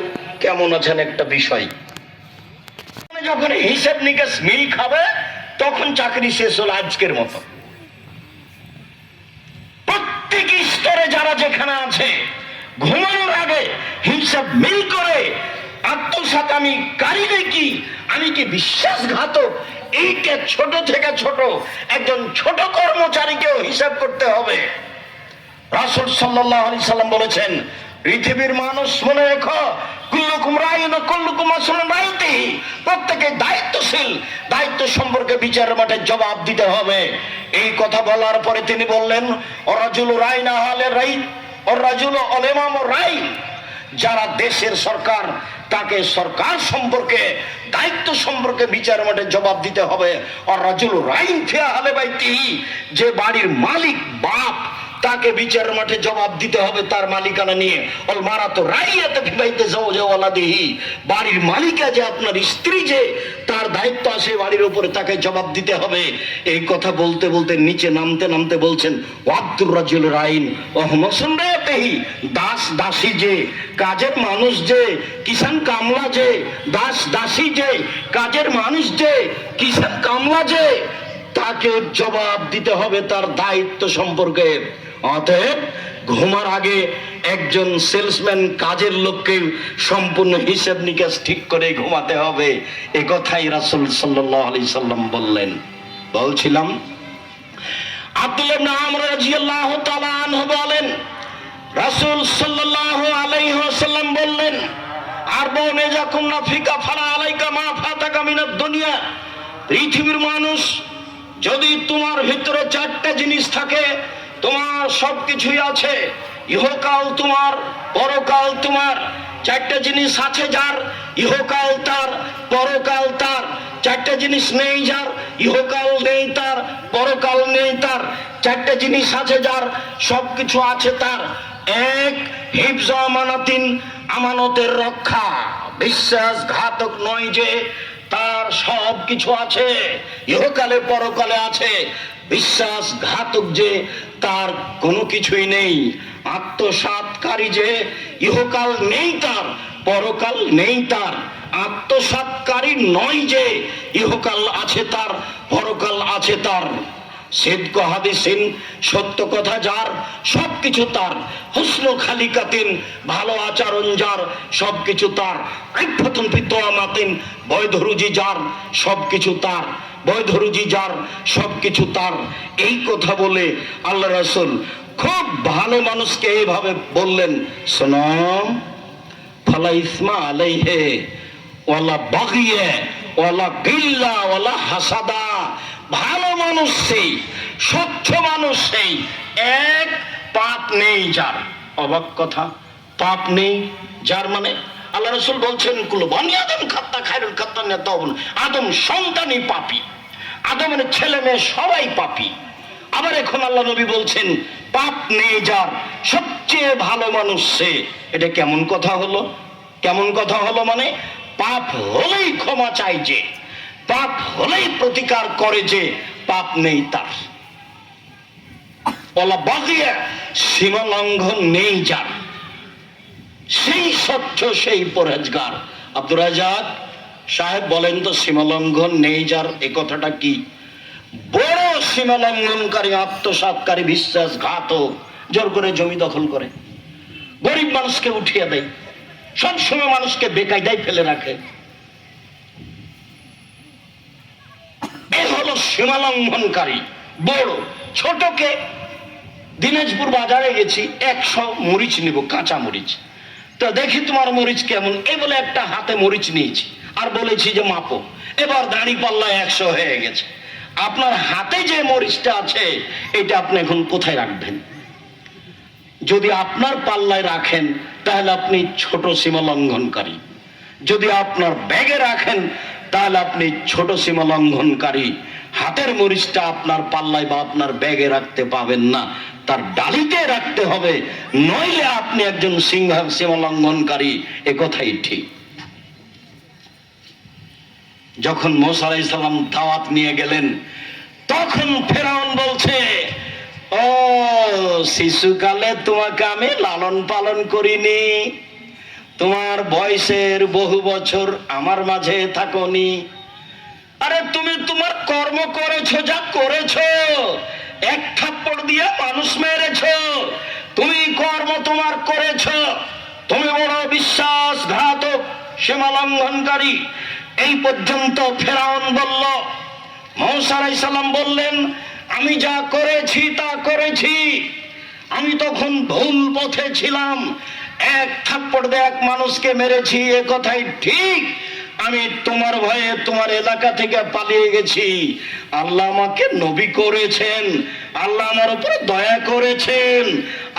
কেমন আছেন, একটা বিষয়। যখন হিসাব নিকাশ মিল খাবে, তখন চাকরি শেষ হলো আজকের মতো। প্রত্যেক স্তরে যারা যেখানে আছে, ঘুমানোর আগে হিসাব মিল করে আত্মসাৎ আমি কারি নাকি, আমি কি বিশ্বাসঘাতক, এইটা ছোট থেকে ছোট একজন ছোট কর্মচারীকেও হিসাব করতে হবে। রাসূল সাল্লাল্লাহু আলাইহি সাল্লাম বলেছেন, পৃথিবীর মানুষ মনে রেখো, কুল্লুকুম রাইন ওয়া কুল্লুকুম মাসউলুন আন রাইয়াতিহি, প্রত্যেকে দায়িত্বশীল, দায়িত্ব সম্পর্কে বিচারের মাঠে জবাব দিতে হবে। এই কথা বলার পরে তিনি বললেন, ওয়ারাজুলু রাইনা আলা রাই ওয়ারাজুলু আলিমামু রাই, যারা দেশের সরকার, তাকে সরকার সম্পর্কে, দায়িত্ব সম্পর্কে বিচার মাঠে জবাব দিতে হবে। ওয়ারাজুলু রাইন ফি আহলি বাইতিহি, যে বাড়ির মালিক বাপ, তাকে বিচার মাঠে জবাব দিতে হবে তার মালিকানা নিয়ে। অল মারাতু রাইয়াতে ফি বাইতি যাওজা ওয়ালাদিহি, বাড়ির মালিকা যে আপনার স্ত্রী, যে তার দায়িত্ব আছে বাড়ির উপরে, তাকে জবাব দিতে হবে। এই কথা বলতে বলতে নিচে নামতে নামতে বলছেন, ওয়াদুর রাজুল রাইন ওয়া হুম সুন্নাতিহি, দাস দাসী যে, কাজের মানুষ যে, কিষান কামলা যে, দাস দাসী যে, কাজের মানুষ যে, কিষান কামলা যে, তাকে জবাব দিতে হবে তার দায়িত্ব সম্পর্কে। অতএব ঘুমার আগে একজন সেলসম্যান কাজের লোককে সম্পূর্ণ হিসাব নিকাশ ঠিক করে ঘুমাতে হবে। এ কথাই রাসূল সাল্লাল্লাহু আলাইহি সাল্লাম বললেন। বলছিলাম, আব্দুল্লাহ ইবনে আমর রাদিয়াল্লাহু তাআলা আনহু বলেন, রাসূল সাল্লাল্লাহু আলাইহি ওয়াসাল্লাম বললেন, আরবাউন ইযা কুননা ফিকা ফালা আলাইকা মা ফাতাকা মিনাদ দুনিয়া, পৃথিবীর মানুষ, যদি তোমার ভিতরে 4টা জিনিস থাকে, তোমার সবকিছুই আছে, ইহকাল তোমার, পরকাল তোমার। 4টা জিনিস আছে যার, ইহকাল তার, পরকাল তার। 4টা জিনিস নেই যার, ইহকাল নেই তার, পরকাল নেই তার। 4টা জিনিস আছে যার, সবকিছু আছে তার। এক, হিফজ আমানাতিন, আমানতের রক্ষা, বিশ্বাসঘাতক নয় যে, তার সব কিছু আছে, ইহকালে পরকালে আছে। বিশ্বাসঘাতক যে, তার কোনো কিছুই নেই। আত্মসাৎ আত্মসাৎকারী যে ইহকাল নেই তার, পরকাল নেই তার। আত্মসাৎকারী নয় যে ইহকাল আছে তার, পরকাল আছে তার। সিদক হাদিসিন, সত্য কথা যার, সবকিছু তার। হুসনু খালিকাতিন, ভালো আচরণ যার, সবকিছু তার। ইফাতুন ফিতওয়ামাতিন, বৈধরুজি যার, সবকিছু তার। বৈধরুজি যার, সবকিছু তার। এই কথা বলে আল্লাহ রাসূল খুব ভালো মানুষকে এইভাবে বললেন, শোনো, ফালা ইসমা আলাইহে ওয়ালা বাগিয়ে ওয়ালা গিল্লা ওয়ালা হাসাদা। ভালো মানুষ সেই, স্বচ্ছ মানুষ সেই, এক পাপ নেই যার। অবাক কথা, পাপ নেই যার মানে আল্লাহ রাসূল বলছেন কুলু বনি আদম খাত্তা খায়রুল খাত্তানিয়া তাওবুন। আদম সন্তানই পাপী, আদমের ছেলে মেয়ে সবাই পাপী। আবার এখন আল্লাহ নবী বলছেন পাপ নেই যার, সবচেয়ে ভালো মানুষ সে। এটা কেমন কথা হলো? কেমন কথা হলো মানে পাপ হলেই ক্ষমা চাই যে, পাপ হলেই প্রতিকার করে যে, পাপ নেই তার। ওলা বাগিয়া, সীমা লঙ্ঘন নেই যার, সেই স্বচ্ছ, সেই পরহেজগার। আব্দুর রাজ্জাক সাহেব বলেন তো সীমা লঙ্ঘন নেই যার এ কথাটা কি? বড় সীমা লঙ্ঘনকারী, আত্মসাৎকারী, বিশ্বাসঘাতক, জোর করে জমি দখল করে, গরিব মানুষকে উঠিয়ে দেয়, সবসময় মানুষকে বেকায়দায় ফেলে রাখে। এ হলো সীমা লঙ্ঘনকারী বড়। ছোটকে দিনাজপুর বাজারে গেছি, 100 মরিচ নেব, কাঁচা মরিচ। তো দেখি তোমার মরিচ কেমন, এই বলে একটা হাতে মরিচ নিয়েছি আর বলেছি যে মাপো। এবার দাঁড়ি পাল্লা 100 হয়ে গেছে। আপনার হাতে যে মরিচটা আছে এটা আপনি এখন কোথায় রাখবেন? যদি আপনার পাল্লায় রাখেন তাহলে আপনি ছোট সীমা লঙ্ঘনকারী, যদি আপনার ব্যাগে রাখেন তাহলে আপনি ছোট সীমা লঙ্ঘনকারী। হাতের মরিচটা আপনার পাল্লায় বা আপনার ব্যাগে রাখতে পাবেন না, তার ডালিতে রাখতে হবে, নইলে আপনি একজন সীমা লঙ্ঘনকারী। এ কথাই ঠিক। যখন মুসা আলাইহিস সালাম দাওয়াত নিয়ে গেলেন, তখন ফেরাউন বলছে, ও শিশুকালে তোমাকে আমি লালন পালন করিনি, তোমার বয়সের বহু বছর আমার মাঝে থাকোনি। আরে তুমি তোমার কর্ম করেছো, যা করেছো, এক থাপ্পড় দিয়ে মানুষ মেরেছো, তুমি কর্ম তোমার করেছো, তুমি বড় বিশ্বাসঘাতক, সীমা লঙ্ঘনকারী। এই পর্যন্ত ফেরাউন বলল। মুসা আলাইহিস সালাম বললেন, আমি যা করেছি তা করেছি, আমি তখন ভুল পথে ছিলাম, এক থাপ্পড় দিয়ে এক মানুষকে মেরেছি, এ কথাই ঠিক। আমি তোমার ভয়ে তোমার এলাকা থেকে পালিয়ে গেছি। আল্লাহ আমাকে নবী করেছেন, আল্লাহ আমার উপরে দয়া করেছেন,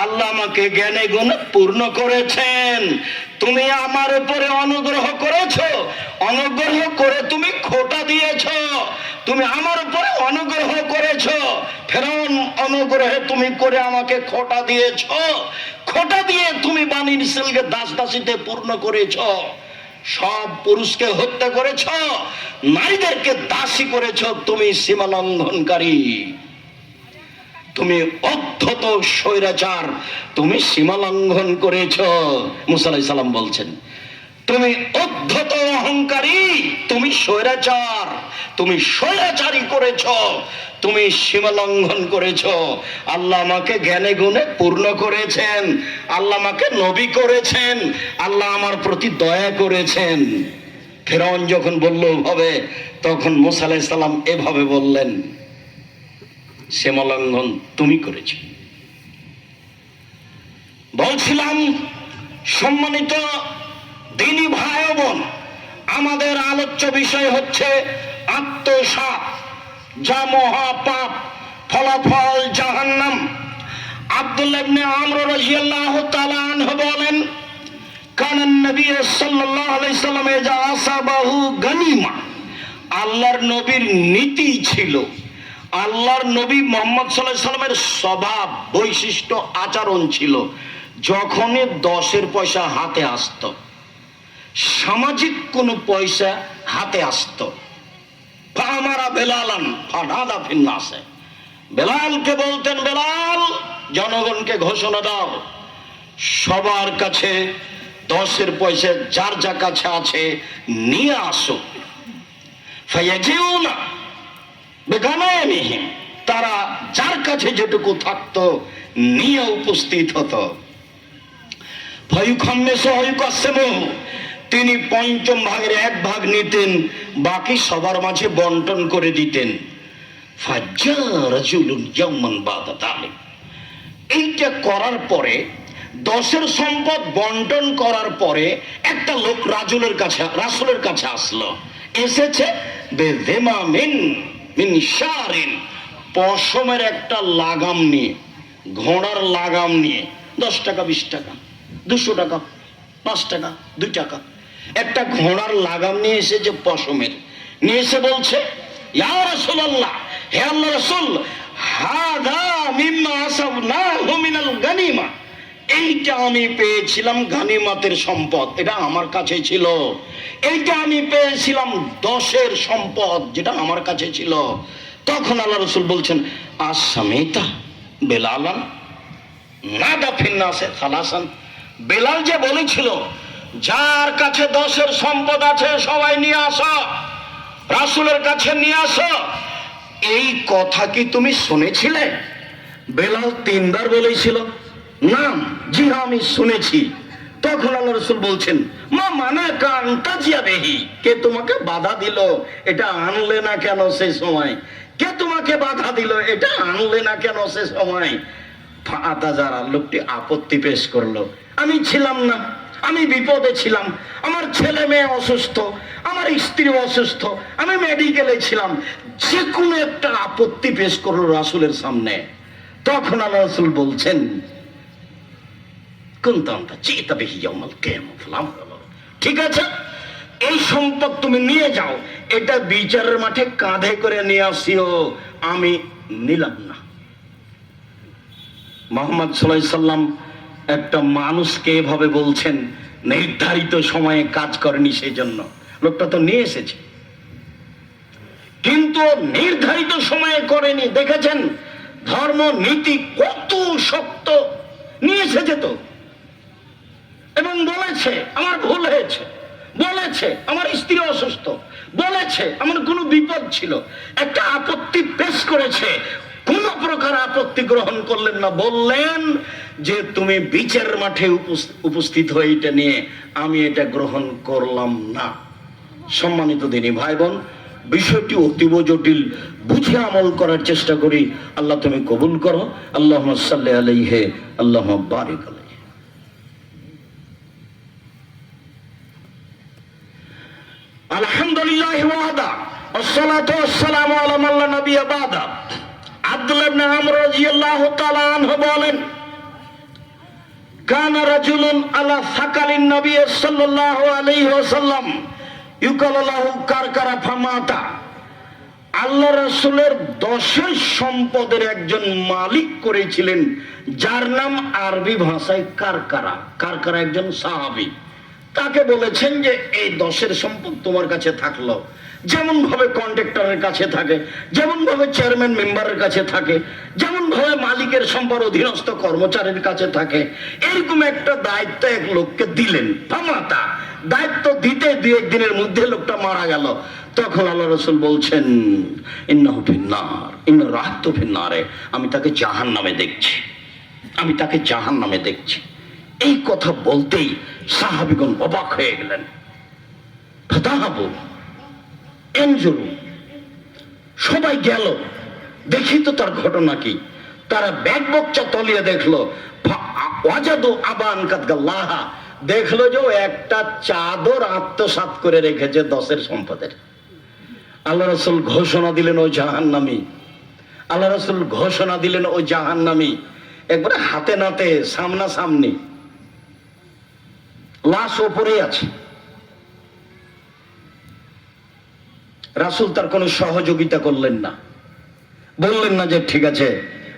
আল্লাহ আমাকে জ্ঞানে গুণে পূর্ণ করেছেন। তুমি আমার উপরে অনুগ্রহ করেছো, অনুগ্রহ করে তুমি খোঁটা দিয়েছো, তুমি আমার উপরে অনুগ্রহ করেছো। ফেরাউন অনুগ্রহে তুমি করে আমাকে খোঁটা দিয়েছো, খোঁটা দিয়ে তুমি বানি ইসরাইলকে দাস দাসীতে পূর্ণ করেছো, সব পুরুষকে হত্যা করেছ, নারীদেরকে দাসী করেছ। তুমি সীমা লঙ্ঘনকারী, তুমি অধ্যত স্বৈরাচার, তুমি সীমা লঙ্ঘন করেছ। মুসা আলাইহিস সালাম বলছেন, তুমি অধ্যত অহংকারী, তুমি স্বৈরাচার, তুমি স্বৈরাচারী করেছ, তুমি সীমা লঙ্ঘন করেছ। আল্লাহ আমাকে জ্ঞানে গুণে পূর্ণ করেছেন, আল্লাহ আমাকে নবী করেছেন, আল্লাহ আমার প্রতি দয়া করেছেন। ফেরাউন যখন বলল ওভাবে, তখন মুসা আলাইহিস সালাম এভাবে বললেন, সীমা লঙ্ঘন তুমি করেছ। বলছিলাম সম্মানিত দিনী ভাই বোন, আমাদের আলোচ্য বিষয় হচ্ছে আত্মসাৎ, যা মহাপাপ, ফলাফল জাহান্নাম। আব্দুল্লাহ ইবনে আমর রাদিয়াল্লাহু তাআলা আনহু বলেন, কানান নবী সাল্লাল্লাহু আলাইহি সাল্লাম ইজা আসাবাহু গনিমা, আল্লাহর নবীর নীতি ছিল, আল্লাহর নবী মুহাম্মদ সাল্লাল্লাহু আলাইহি সাল্লামের স্বভাব, বৈশিষ্ট্য, আচরণ ছিল, যখনই 10-এর পয়সা হাতে আসতো, সামাজিক কোন পয়সা হাতে আসতো, ফামারা বেলালান ফানাদা ফিন্নাসে, বেলালকে বলতেন, বেলাল জনগণকে ঘোষণা দাও, সবার কাছে 10 পয়সা যার যা কাছে আছে নিয়ে আসো। ফায়াজিউনা বিগানামিহিম, তারা যার কাছে যেটুকু থাকতো নিয়ে উপস্থিত হতো। ফায়ুখাম্মিসু ফায়ুকাসসিমু, তিনি 5ম ভাগের 1 ভাগ নিতেন, বাকি সবার মাঝে বন্টন করে দিতেন। ফাজ্জা রাজুলুন ইয়াওমান বাদা যালিক, এইটা করার পরে 10 সম্পদ বন্টন করার পরে একটা লোক রাসূলের কাছে আসলো। এসেছে বেযিমামিন মিন শারিন, পশমের একটা লাগাম নিয়ে, ঘোড়ার লাগাম নিয়ে। 10 টাকা, 20 টাকা, 200 টাকা, 5 টাকা, 2 টাকা, একটা ঘোড়ার লাগাম নিয়ে এসেছে পশমের। নিয়ে এসে বলছে, ইয়া রাসূলুল্লাহ, হে আল্লাহর রাসূল, হাদা মিম্মা আসাবনাহু মিনাল গানিমা, এইটা আমি পেয়েছিলাম গানিমাতের সম্পদ, এটা আমার কাছে ছিল। এইটা আমি পেয়েছিলাম 10 সম্পদ, যেটা আমার কাছে ছিল। তখন আল্লাহ রাসূল বলছেন, আসামিতা বেলালান নাদা ফিন্নাসে খালাসান, বেলাল যে বলেছিল যার কাছে 10 সম্পদ আছে সবাই নিয়ে আসো, রাসূলের কাছে নিয়ে আসো, এই কথা কি তুমি শুনেছিলে? বেলাল 3 বার বলেছিল, না জি হ্যাঁ আমি শুনেছি। তখন আল্লাহ রাসূল বলছেন, মা মানাকা আন তাজিয়া বিহি, কে তোমাকে বাধা দিল এটা আনলে না কেন সে সময়? কে তোমাকে বাধা দিল এটা আনলে না কেন সে সময়? ফাআতাজারা, লোকটি আপত্তি পেশ করলো, আমি ছিলাম না, আমি বিপদে ছিলাম, আমার ছেলে মেয়ে অসুস্থ, আমার স্ত্রী অসুস্থ, আমি মেডিকেলে ছিলাম। যে কোনো একটা আপত্তি পেশ করলো রাসূলের সামনে। তখন আল্লাহ রাসূল বলছেন, ঠিক আছে, এই সম্পদ তুমি নিয়ে যাও, এটা বিচারের মাঠে কাঁধে করে নিয়ে আসিও, আমি নিলাম না। মুহাম্মদ সাল্লাল্লাহু আলাইহি সাল্লাম একটা মানুষকে এভাবে বলছেন, নির্ধারিত সময়ে কাজ করেনি, সেই জন্য লোকটা তো নিয়ে এসেছে, কিন্তু নির্ধারিত সময়ে করেনি। দেখেছেন ধর্ম নীতি কত শক্ত, নিয়ে এসেছে তো, এবং বলেছে আমার ভুল হয়েছে, বলেছে আমার স্ত্রী অসুস্থ, বলেছে আমার কোনো বিপদ ছিল, একটা আপত্তি পেশ করেছে, কোন প্রকার আপত্তি গ্রহণ করলেন না, বললেন যে তুমি বিচারের মাঠে উপস্থিত হয়ে এটা নিয়ে, আমি এটা গ্রহণ করলাম না। সম্মানিত দিনী ভাই বোন, বিষয়টি অতীব জটিল, বুঝে আমল করার চেষ্টা করি। আল্লাহ তুমি কবুল করো। আল্লাহুম্মা সাল্লি আলাইহি, আল্লাহুম্মা বারিক আলাইহি। আলহামদুলিল্লাহ ওয়াহদা, والصلاه والسلام على من لا نبي بعده। আব্দুল্লাহ ইবনে আমর রাদিয়াল্লাহু তাআলা আনহু বলেন, কানা রাজুলুন আলা সাকালিন নবী সাল্লাল্লাহু আলাইহি ওয়াসাল্লাম ইউকালু লাহু কারকারা ফামাতা, আল্লাহ রাসূলের 10 সম্পদের একজন মালিক করেছিলেন, যার নাম আরবি ভাষায় কারকারা। কারকারা একজন সাহাবী। তাকে বলেছেন যে এই 10 সম্পদ তোমার কাছে থাকলো, যেমন ভাবে কন্ট্রাক্টরের কাছে থাকে, যেমন ভাবে চেয়ারম্যান মেম্বারের কাছে থাকে, যেমন ভাবে মালিকের সম্পদ অধীনস্থ কর্মচারীর কাছে থাকে, এরকম একটা দায়িত্ব এক লোককে দিলেন। ফামাতা, দায়িত্ব দিতে 2-1 দিনের মধ্যে লোকটা মারা গেল। তখন আল্লাহ রাসূল বলছেন, ইন্নাহু ফিন্নার, ইন্না রাহতু ফিন্নারে, আমি তাকে জাহান্নামে দেখছি, আমি তাকে জাহান্নামে দেখছি। এই কথা বলতেই সাহাবীগণ অবাক হয়ে গেলেন। ফাতাহাবু এনজুরু, সবাই গেল দেখি তো তার ঘটনা কি। তারা ব্যাগ বকচা তলিয়ে দেখলো, ওয়াজাদু আবান কাদগাল্লাহা, দেখলো যে একটা চাদর আত্মসাৎ করে রেখেছে 10 সম্পদের। আল্লাহ রাসূল ঘোষণা দিলেন ও জাহান্নামী, আল্লাহ রাসূল ঘোষণা দিলেন ও জাহান্নামী, একবারে হাতে নাতে সামনাসামনি, লাশ ওপরে আছে। রাসূল তার কোনো সহযোগিতা করলেন না, বললেন না যে ঠিক আছে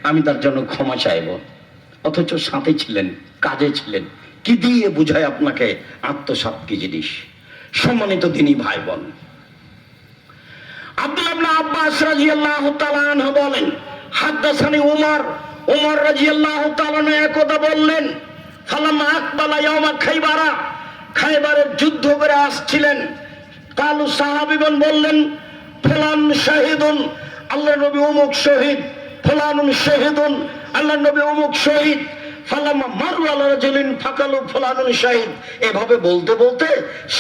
আমি তার জন্য ক্ষমা চাইব, অথচ সাথে ছিলেন, কাজে ছিলেন। কি দিয়ে বুঝায় আপনাকে আত্মসাৎ কি জিনিস? সম্মানিত দিনী ভাই বোন, আব্দুল্লাহ ইবনে আব্বাস রাদিয়াল্লাহু তাআলা আনহু বলেন, হাদাসানি উমর, উমর রাদিয়াল্লাহু তাআলা একদা বললেন, ফালাম্মা আকবালা ইয়াউমা খাইবারা, খাইবারের যুদ্ধ করে আসছিলেন। কালু সাহাবীগণ বললেন ফুলান শাহিদুন, আল্লাহ নবী অমুক শহীদ, ফুলানুন শাহিদুন, আল্লাহ নবী অমুক শহীদ। ফালাম্মা মারু আলা রাজুলিন ফাকালু ফুলানুন শাহিদ। এভাবে বলতে বলতে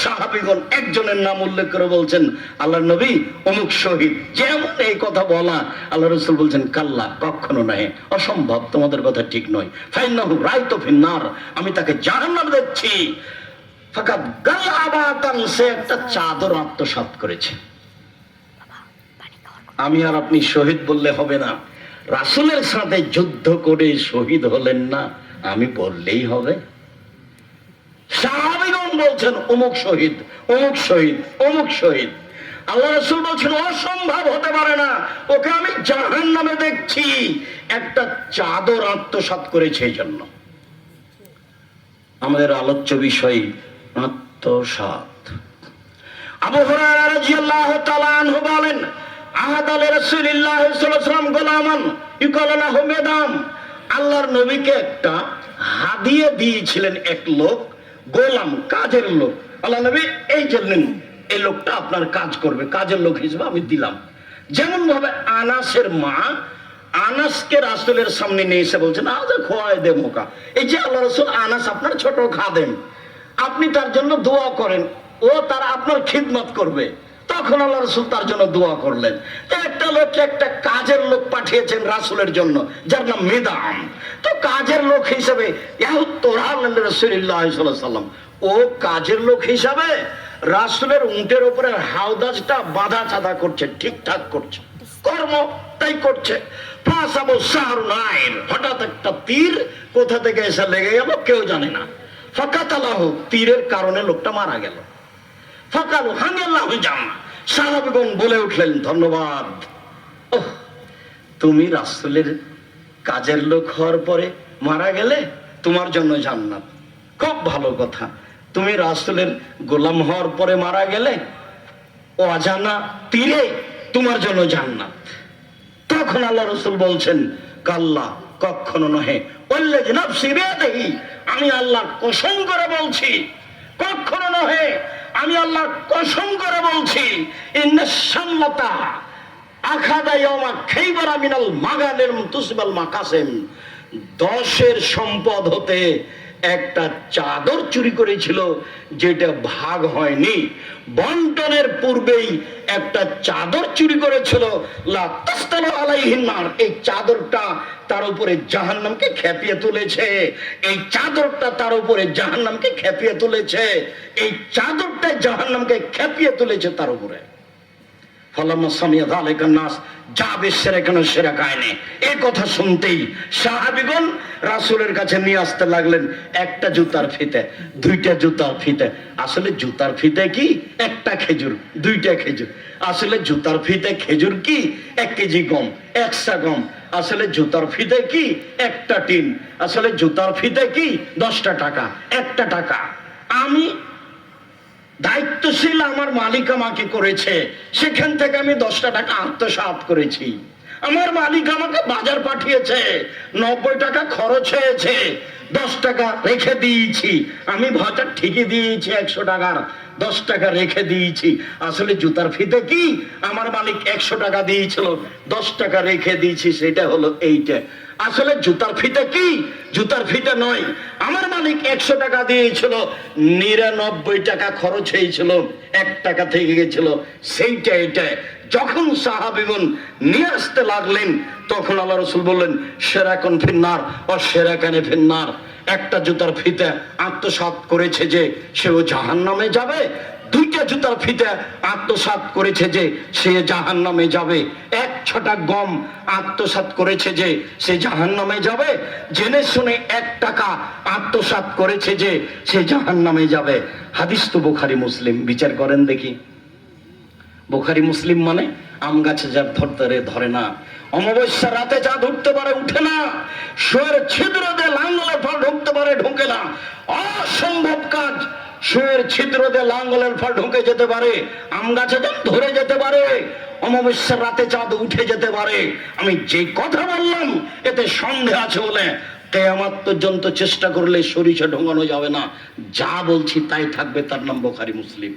সাহাবীগণ একজনের নাম উল্লেখ করে বলছেন আল্লাহ নবী অমুক শহীদ। যেমন এই কথা বলা, আল্লাহ রাসূল বলছেন কাল্লা, কখনো নয়, অসম্ভব, তোমাদের কথা ঠিক নয়। ফাইন্নাহু রাইতু ফিন্নার, আমি তাকে জাহান্নামে দেখছি। ফাকাদ গালাবাতান, সে একটা চাদর আত্মসাৎ করেছে। আমি আর আপনি শহীদ বললে হবে না, রাসূলের সাথে যুদ্ধ করে শহীদ হলেন না, আমি বললেই হবে? সাহাবীগণ বলছেন অমুক শহীদ, অমুক শহীদ, অমুক শহীদ। আল্লাহ রাসূল বলছেন অসম্ভব হতে পারে না, ওকে আমি জাহান্নামে দেখছি, একটা চাদর আত্মসাৎ করেছে এই জন্য। আমাদের আলোচ্য বিষয় আত্মসাৎ। আবু হুরায়রা রাদিয়াল্লাহু তাআলা আনহু বলেন আহাদাল রাসূলুল্লাহ সাল্লাল্লাহু আলাইহি ওয়াসাল্লাম গোলামান ইউকাল লাহু মেদাম, আল্লাহর নবীকে একটা হাদিয়া দিয়েছিলেন এক লোক, গোলাম, কাজের লোক। আল্লাহ নবী এই জন্যই এই লোকটা আপনার কাজ করবে, কাজের লোক হিসেবে আমি দিলাম। যেমন ভাবে আনাসের মা আনাসকে রাসূলের সামনে নিয়ে এসে বলছেন আজ খোয়ায় দে মোকা, এই যে আল্লাহ রাসূল, আনাস আপনার ছোট খাদেম, আপনি তার জন্য দোয়া করেন, ও তার আপনার খিদমত করবে। তখন আল্লাহ রাসূল তার জন্য দোয়া করলেন। একটা লোক, একটা কাজের লোক পাঠিয়েছেন রাসূলের জন্য, যার নাম মেদাম। তো কাজের লোক হিসেবে রাসূলুল্লাহ সাল্লাল্লাহু আলাইহি ওয়াসাল্লাম, ও কাজের লোক হিসাবে রাসূলের উটের উপরে হাওদাজটা বাঁধা চাঁদা করছে, ঠিকঠাক করছে, কর্ম তাই করছে। হঠাৎ একটা তীর কোথা থেকে এসে লেগে গেল কেউ জানে না। ফাকাতালাহু, তীরের কারণে লোকটা মারা গেল। ফাকালু হামিয়াল্লাহু জান্নাহ, সাহাবীগণ বলে উঠলেন ধন্যবাদ, ওহ তুমি রাসূলের কাজের লোক হওয়ার পরে মারা গেলে, তোমার জন্য জান্নাত, খুব ভালো কথা। তুমি রাসূলের গোলাম হওয়ার পরে মারা গেলে অজানা তীরে, তোমার জন্য জান্নাত। তখন আল্লাহ রাসূল বলছেন কাল্লা, কখনো নহে, ওয়াল্লাযী নাফসি বিয়াদিহি, আমি আল্লাহর কসম করে বলছি, কখনো নহে, আমি আল্লাহর কসম করে বলছি, ইন্নাশ শামলাতা আখাযা ইয়াওমা খাইবারা মিনাল মাগানিম তুসবাল মাকাসিম, 10 সম্পদ হতে একটা চাদর চুরি করেছিল, যেটা ভাগ হয়নি। বন্টনের পূর্বেই একটা চাদর চুরি করেছিল, লা তাসতালু আলাইহিন নার, এই চাদরটা তার উপরে জাহান্নামকে খেপিয়ে তুলেছে, এই চাদরটা তার উপরে জাহান্নামকে খেপিয়ে তুলেছে, এই চাদরটা জাহান্নামকে খেপিয়ে তুলেছে তার উপরে। ফালাম্মা সামিয়া যালিকা নাস জাবে শিরকান শিরকায়নে, এই কথা শুনতেই সাহাবীগণ রাসূলের কাছে নিয়ে আসতে লাগলেন একটা জুতার ফিতে, দুইটা জুতার ফিতে। আসলে জুতার ফিতে কি? একটা খেজুর, দুইটা খেজুর। আসলে জুতার ফিতে খেজুর কি? 1 কেজি গম, 100 গম। আসলে জুতার ফিতে কি? একটা টিন। আসলে জুতার ফিতে কি? 10টা টাকা, 1টা টাকা। আমি দায়িত্বশীল, আমার মালিক আমাকে করেছে, সেখান থেকে আমি 10টা টাকা আত্মসাৎ করেছি। আমার মালিক আমাকে বাজার পাঠিয়েছে, 90 টাকা খরচ হয়েছে, 10 টাকা রেখে দিয়েছি। আমি ভাড়া ঠিকই দিয়েছি 100 টাকার, 10 টাকা রেখে দিয়েছি। আসলে জুতার ফিতে কি? আমার মালিক 100 টাকা দিয়েছিল, 10 টাকা রেখে দিয়েছি, সেটা হলো এইটা। আসলে জুতার ফিতে কি? জুতার ফিতে নয়, আমার মালিক 100 টাকা দিয়েছিল, 99 টাকা খরচ হয়েছিল, 1 টাকা থেকে গেছিল, সেইটা এটা। যখন সাহাবীগণ নিয়ে আসতে লাগলেন তখন আল্লাহ রাসূল বললেন শিরকান ফিন্নার ও শিরকানে ফিন্নার, একটা জুতার ফিতে আত্মসাৎ করেছে যে সেও জাহান্নামে যাবে, 2টা জুতার ফিতে আত্মসাৎ করেছে যে সে জাহান্নামে যাবে, 1 ছটা গম আত্মসাৎ করেছে যে সে জাহান্নামে যাবে, জেনে শুনে 1 টাকা আত্মসাৎ করেছে যে সে জাহান্নামে যাবে। হাদিস তো বুখারী মুসলিম, বিচার করেন দেখি। বুখারী মুসলিম মানে আম গাছে যার ধরতে ধরে না, অমাবস্যা রাতে চাঁদ উঠতে পারে উঠে না, শুয়ের ছিদ্র দিয়ে লাঙ্গলের ফল ঢুকতে পারে ঢুকে না, অসম্ভব কাজ। শুয়ের ছিদ্র দিয়ে লাঙ্গলের ফল ঢুকে যেতে পারে, আম গাছে ধরে যেতে পারে, অমাবস্যার রাতে চাঁদ উঠে যেতে পারে। আমি যে কথা বললাম এতে সন্দেহ আছে বলে কিয়ামত পর্যন্ত চেষ্টা করলে সরিষা ঢোকানো যাবে না, যা বলছি তাই থাকবে। তার নাম বুখারী মুসলিম।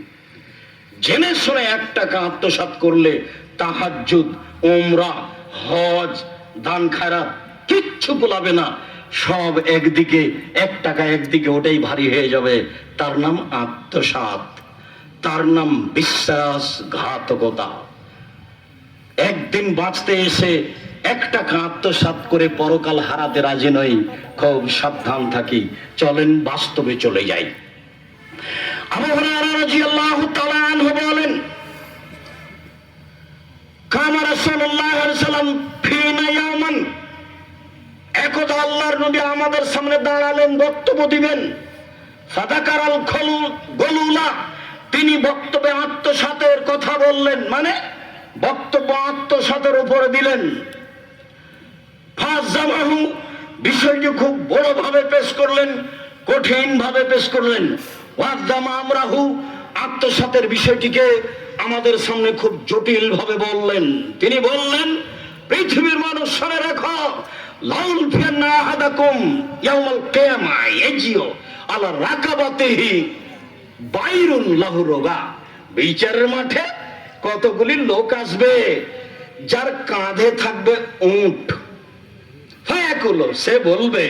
জেনে শুনে 1 টাকা আত্মসাৎ করলে তাহাজ্জুদ, উমরা, হজ, দান খায়রাত কিচ্ছু ভুলাবে না, সব একদিকে, 1 টাকা একদিকে, ওটাই ভারী হয়ে যাবে। তার নাম আত্মসাৎ, তার নাম বিশ্বাসঘাতকতা। একদিন বাঁচতে এসে 1 টাকা আত্মসাৎ করে পরকাল হারাতে রাজি নই। খুব সাবধান থাকি, চলেন বাস্তবে চলে যাই। আবু হুরায়রা রাদিয়াল্লাহু তাআলা আনহু বলেন, কামা রাসূলুল্লাহ সাল্লাল্লাহু আলাইহি ওয়াসাল্লাম ফিনা ইয়াওমান, একদা আল্লাহর নবী আমাদের সামনে দাঁড়ালেন, বক্তব্য দিবেন। ফাযাকারাল গলুলা, তিনি বক্তব্যে আত্মসাতের কথা বললেন, মানে বক্তব্য আত্মসাতের উপরে দিলেন। ফাযামাহু, বিষয়টি খুব বড় ভাবে পেশ করলেন, কঠিন ভাবে পেশ করলেন। ওয়াদামা আমরাহু, আত্মসাতের বিষয়টিকে আমাদের সামনে খুব জটিল ভাবে বললেন। তিনি বললেন, পৃথিবীর মানুষ শুনে রাখো, লাউল ফিয়ান্না আহাদাকুম ইয়াউমাল কিয়ামা ইয়াজিউ আলা রাকাবাতিহি বাইরুন লাহু রোগা। বিচারের মাঠে কতগুলি লোক আসবে যার কাঁধে থাকবে উট। ফায়াকুলু, সে বলবে,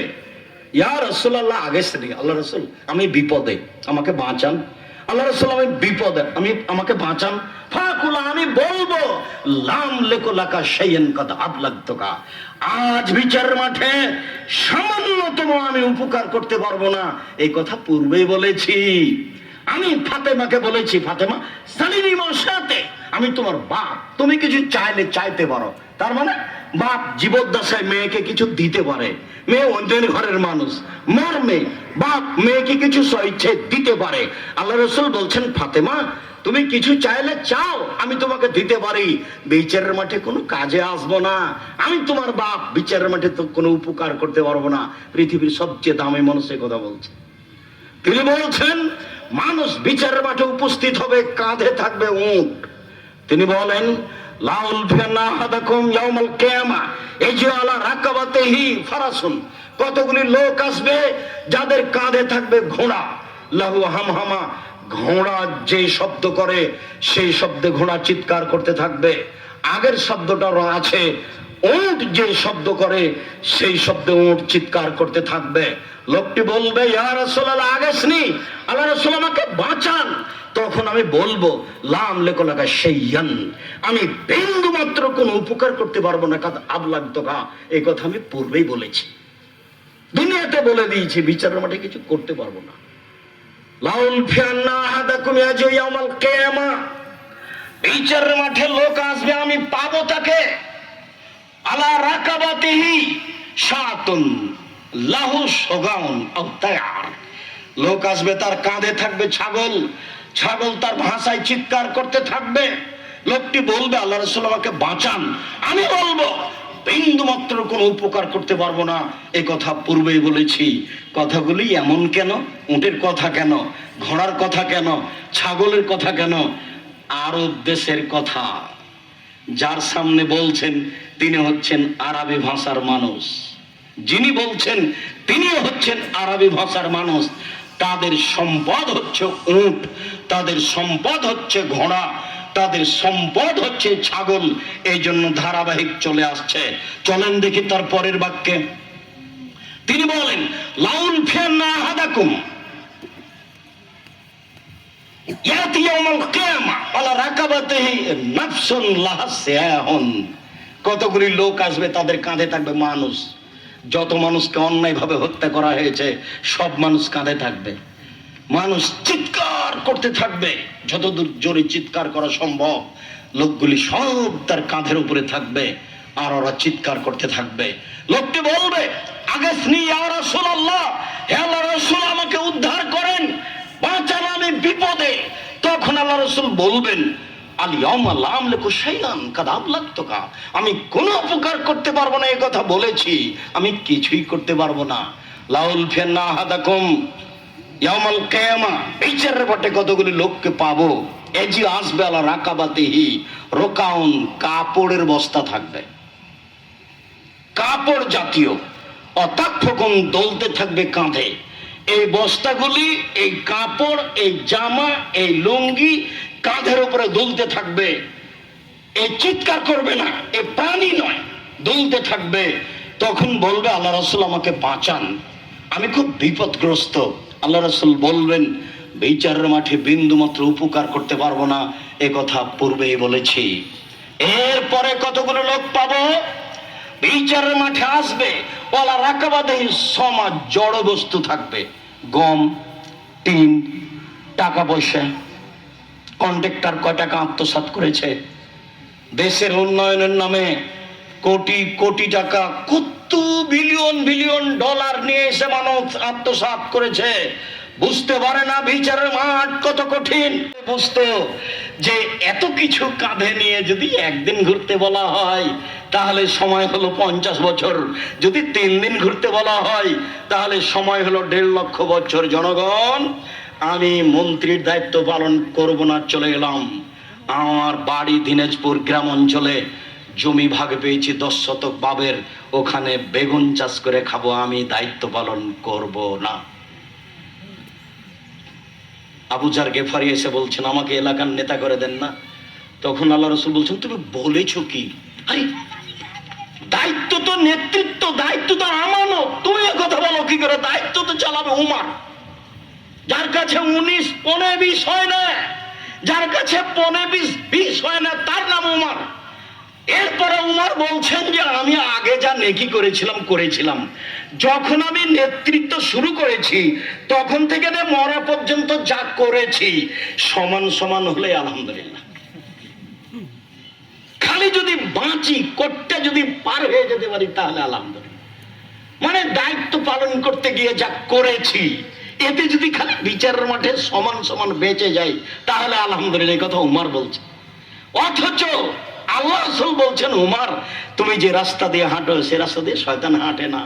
ইয়া রাসূলুল্লাহ, আগে শ্রী আল্লাহ রাসূল, আমি বিপদে, আমাকে বাঁচান। আল্লাহ রাসূল, আমি বিপদে, আমাকে বাঁচান। ফায়াকুলু, আমি বলবো, লাম লাকা শাইয়ান কাদ আবলাগতুকা, আজ বিচারের মাঠে সামান্যতম আমি উপকার করতে পারবো না। এই কথা পূর্বেই বলেছি। আমি ফাতেমাকে বলেছি, ফাতেমা সালিমি মাসাতে, আমি তোমার বাপ, তুমি কিছু চাইলে চাইতে পারো। তার মানে বাপ জীবদ্দশায় মেয়েকে কিছু দিতে পারে, মেয়ে অন্যের ঘরের মানুষ, মর্মে বাপ মেয়েকে কিছু স্বইচ্ছে দিতে পারে। আল্লাহ রাসূল বলছেন, ফাতেমা তুমি কিছু চাইলে চাও, আমি তোমাকে দিতে পারি। বিচারের মাঠে কোনো কাজে আসবো না, আমি তোমার বাপ, বিচারের মাঠে তো কোনো উপকার করতে পারবো না। পৃথিবীর সবচেয়ে দামি মানুষের কথা বলছে। তিনি বলছেন, মানুষ বিচারের মাঠে উপস্থিত হবে, কাঁধে থাকবে উট। তিনি বলেন, লাউল ফিয়ান্না আহাদাকুম ইয়াউমাল কিয়ামা ইয়াজিউ আলা রাকাবাতিহি ফারাসুন, কতগুলি লোক আসবে যাদের কাঁধে থাকবে ঘোড়া। লাহু হামহামা, ঘোড়া যে শব্দ করে সেই শব্দে ঘোড়া চিৎকার করতে থাকবে। আগের শব্দটা আছে, উট যে শব্দ করে সেই শব্দে উট চিৎকার করতে থাকবে। লোকটি বলবে, ইয়া রাসূলুল্লাহ, আগেসনি, আল্লাহ রাসূল আমাকে বাঁচান। তখন আমি বলবো, লাম লাকা শাইয়ান, আমি বিন্দু মাত্র কোনো উপকার করতে পারবো না, কাদ আবলাগতুকা, এই কথা আমি পূর্বেই বলেছি, দুনিয়াতে বলে দিয়েছি, বিচারের মাঠে কিছু করতে পারবো না। লাউল ফিয়ান্না আহাদাকুম ইয়াজিউ ইয়াউমাল কিয়ামা, বিচারের মাঠে লোক আসবে, আমি পাবো তাকে, আলা রাকাবাতিহি শাতুন লাহু সুগাউন আও তায়ার, লোক আসবে তার কাঁধে থাকবে ছাগল, ছাগল তার ভাষায় চিৎকার করতে থাকবে। লোকটি বলবে, আল্লাহ রাসূল আমাকে বাঁচান। আমি বলবো, বিন্দু মাত্র কোনো উপকার করতে পারবো না, এই কথা পূর্বেই বলেছি। কথাগুলি এমন কেন? উটের কথা কেন? ঘোড়ার কথা কেন? ছাগলের কথা কেন? আরব দেশের কথা। যার সামনে বলছেন তিনি হচ্ছেন আরবি ভাষার মানুষ, যিনি বলছেন তিনিও হচ্ছেন আরবি ভাষার মানুষ। তাদের সম্পদ হচ্ছে উট, তাদের সম্পদ হচ্ছে ঘোড়া, তাদের সম্পদ হচ্ছে ছাগল। এই জন্য ধারাবাহিক চলে আসছে। চলেন দেখি তার পরের বাক্যে। তিনি বলেন, লাউল ফিয়ান্না আহাদাকুম ইয়াতি ইয়াউমাল কিয়ামা আলা রাকাবাতিহি নাফসুন লাহা সিয়াহুন, কতগুলি লোক আসবে, তাদের কাঁধে থাকবে মানুষ। যত মানুষকে অন্যায়ভাবে হত্যা করা হয়েছে সব মানুষ কাঁধে থাকবে। মানুষ চিৎকার করতে থাকবে, যতদূর জোরে চিৎকার করা সম্ভব। লোকগুলি সব তার কাঁধের উপরে থাকবে আর ওরা চিৎকার করতে থাকবে। লোকটি বলবে, আগেসনি ইয়া রাসূলুল্লাহ, হে আল্লাহর রাসূল আমাকে উদ্ধার করেন, বাঁচান, আমি বিপদে। তখন আল্লাহ রাসূল বলবেন, আল ইয়াউমা লা আমলিকু শাইআন কাদ আবলাগতুকা, আমি কোনো উপকার করতে পারবো না, এই কথা বলেছি, আমি কিছুই করতে পারবো না। লাউল ফিয়ান্না আহাদাকুম ইয়াউমাল কিয়ামা, বিচারের মাঠে কতগুলি লোককে পাবো, এজি আসবে আলা রাকাবাতিহি রোকাউন, কাপড়ের বস্তা থাকবে, কাপড় জাতীয়। অতাক্ষণ দলতে থাকবে কাঁধে। এই বস্তাগুলি, এই কাপড়, এই জামা, এই লুঙ্গি কাঁধের উপরে দুলতে থাকবে। এই চিৎকার করবে না, এ প্রাণী নয়, দুলতে থাকবে। তখন বলবে আল্লাহ রাসূল আমাকে বাঁচান, আমি খুব বিপদগ্রস্ত। আল্লাহ রাসূল বলবেন বিচারের মাঠে বিন্দু মাত্র উপকার করতে পারবো না, এ কথা পূর্বেই বলেছি। এরপরে কতগুলো লোক পাবো বিচারের মাঠে আসবে, ওয়ালা রাকাবাদেহি সমাজ, জড় বস্তু থাকবে, গম, টিন, টাকা পয়সা। কন্ট্রাক্টর কয় টাকা আত্মসাৎ করেছে, দেশের উন্নয়নের নামে কোটি কোটি টাকা, কত বিলিয়ন বিলিয়ন ডলার নিয়ে এসে মানুষ আত্মসাৎ করেছে। বুঝতে পারে না বিচারের মাঠ কত কঠিন। বুঝতো যে এত কিছু কাঁধে নিয়ে যদি একদিন ঘুরতে বলা হয় তাহলে সময় হলো 50 বছর, যদি 3 দিন ঘুরতে বলা হয় তাহলে সময় হলো 1.5 লক্ষ বছর। জনগণ, আমি মন্ত্রীর দায়িত্ব পালন করব না, চলে গেলাম। আমার বাড়ি দিনাজপুর গ্রাম অঞ্চলে, জমি ভাগ পেয়েছি 10 শতক বাবের, ওখানে বেগুন চাষ করে খাবো, আমি দায়িত্ব পালন করব না। আবু জার গেফারি এসে বলছেন আমাকে এলাকার নেতা করে দেন না। তখন আল্লাহ রাসূল বলছেন তুমি বলেছো কি? আরে দায়িত্ব তো নেতৃত্ব, দায়িত্ব তো আমানত, তুমি এ কথা বলো কি করে? দায়িত্ব তো চালাবে উমার, যার কাছে 19 15 20 হয় না, যার কাছে 15 20 হয় না, তার নাম উমার। এরপরে উমার বলছেন যে আমি আগে যা নেকি করেছিলাম, যখন আমি নেতৃত্ব শুরু করেছি তখন থেকে মরা পর্যন্ত যা করেছি সমান সমান হলে আলহামদুলিল্লাহ। খালি যদি বাঁচি, করতে যদি পার হয়ে যেতে পারি তাহলে আলহামদুলিল্লাহ। মানে দায়িত্ব পালন করতে গিয়ে যা করেছি এতে যদি খালি বিচারের মাঠে সমান সমান বেঁচে যাই তাহলে আলহামদুলিল্লাহ। এই কথা উমার বলছে। অথচ আল্লাহ রাসূল বলছেন উমার তুমি যে রাস্তা দিয়ে হাঁটো সে রাস্তা দিয়ে শয়তান হাঁটে না,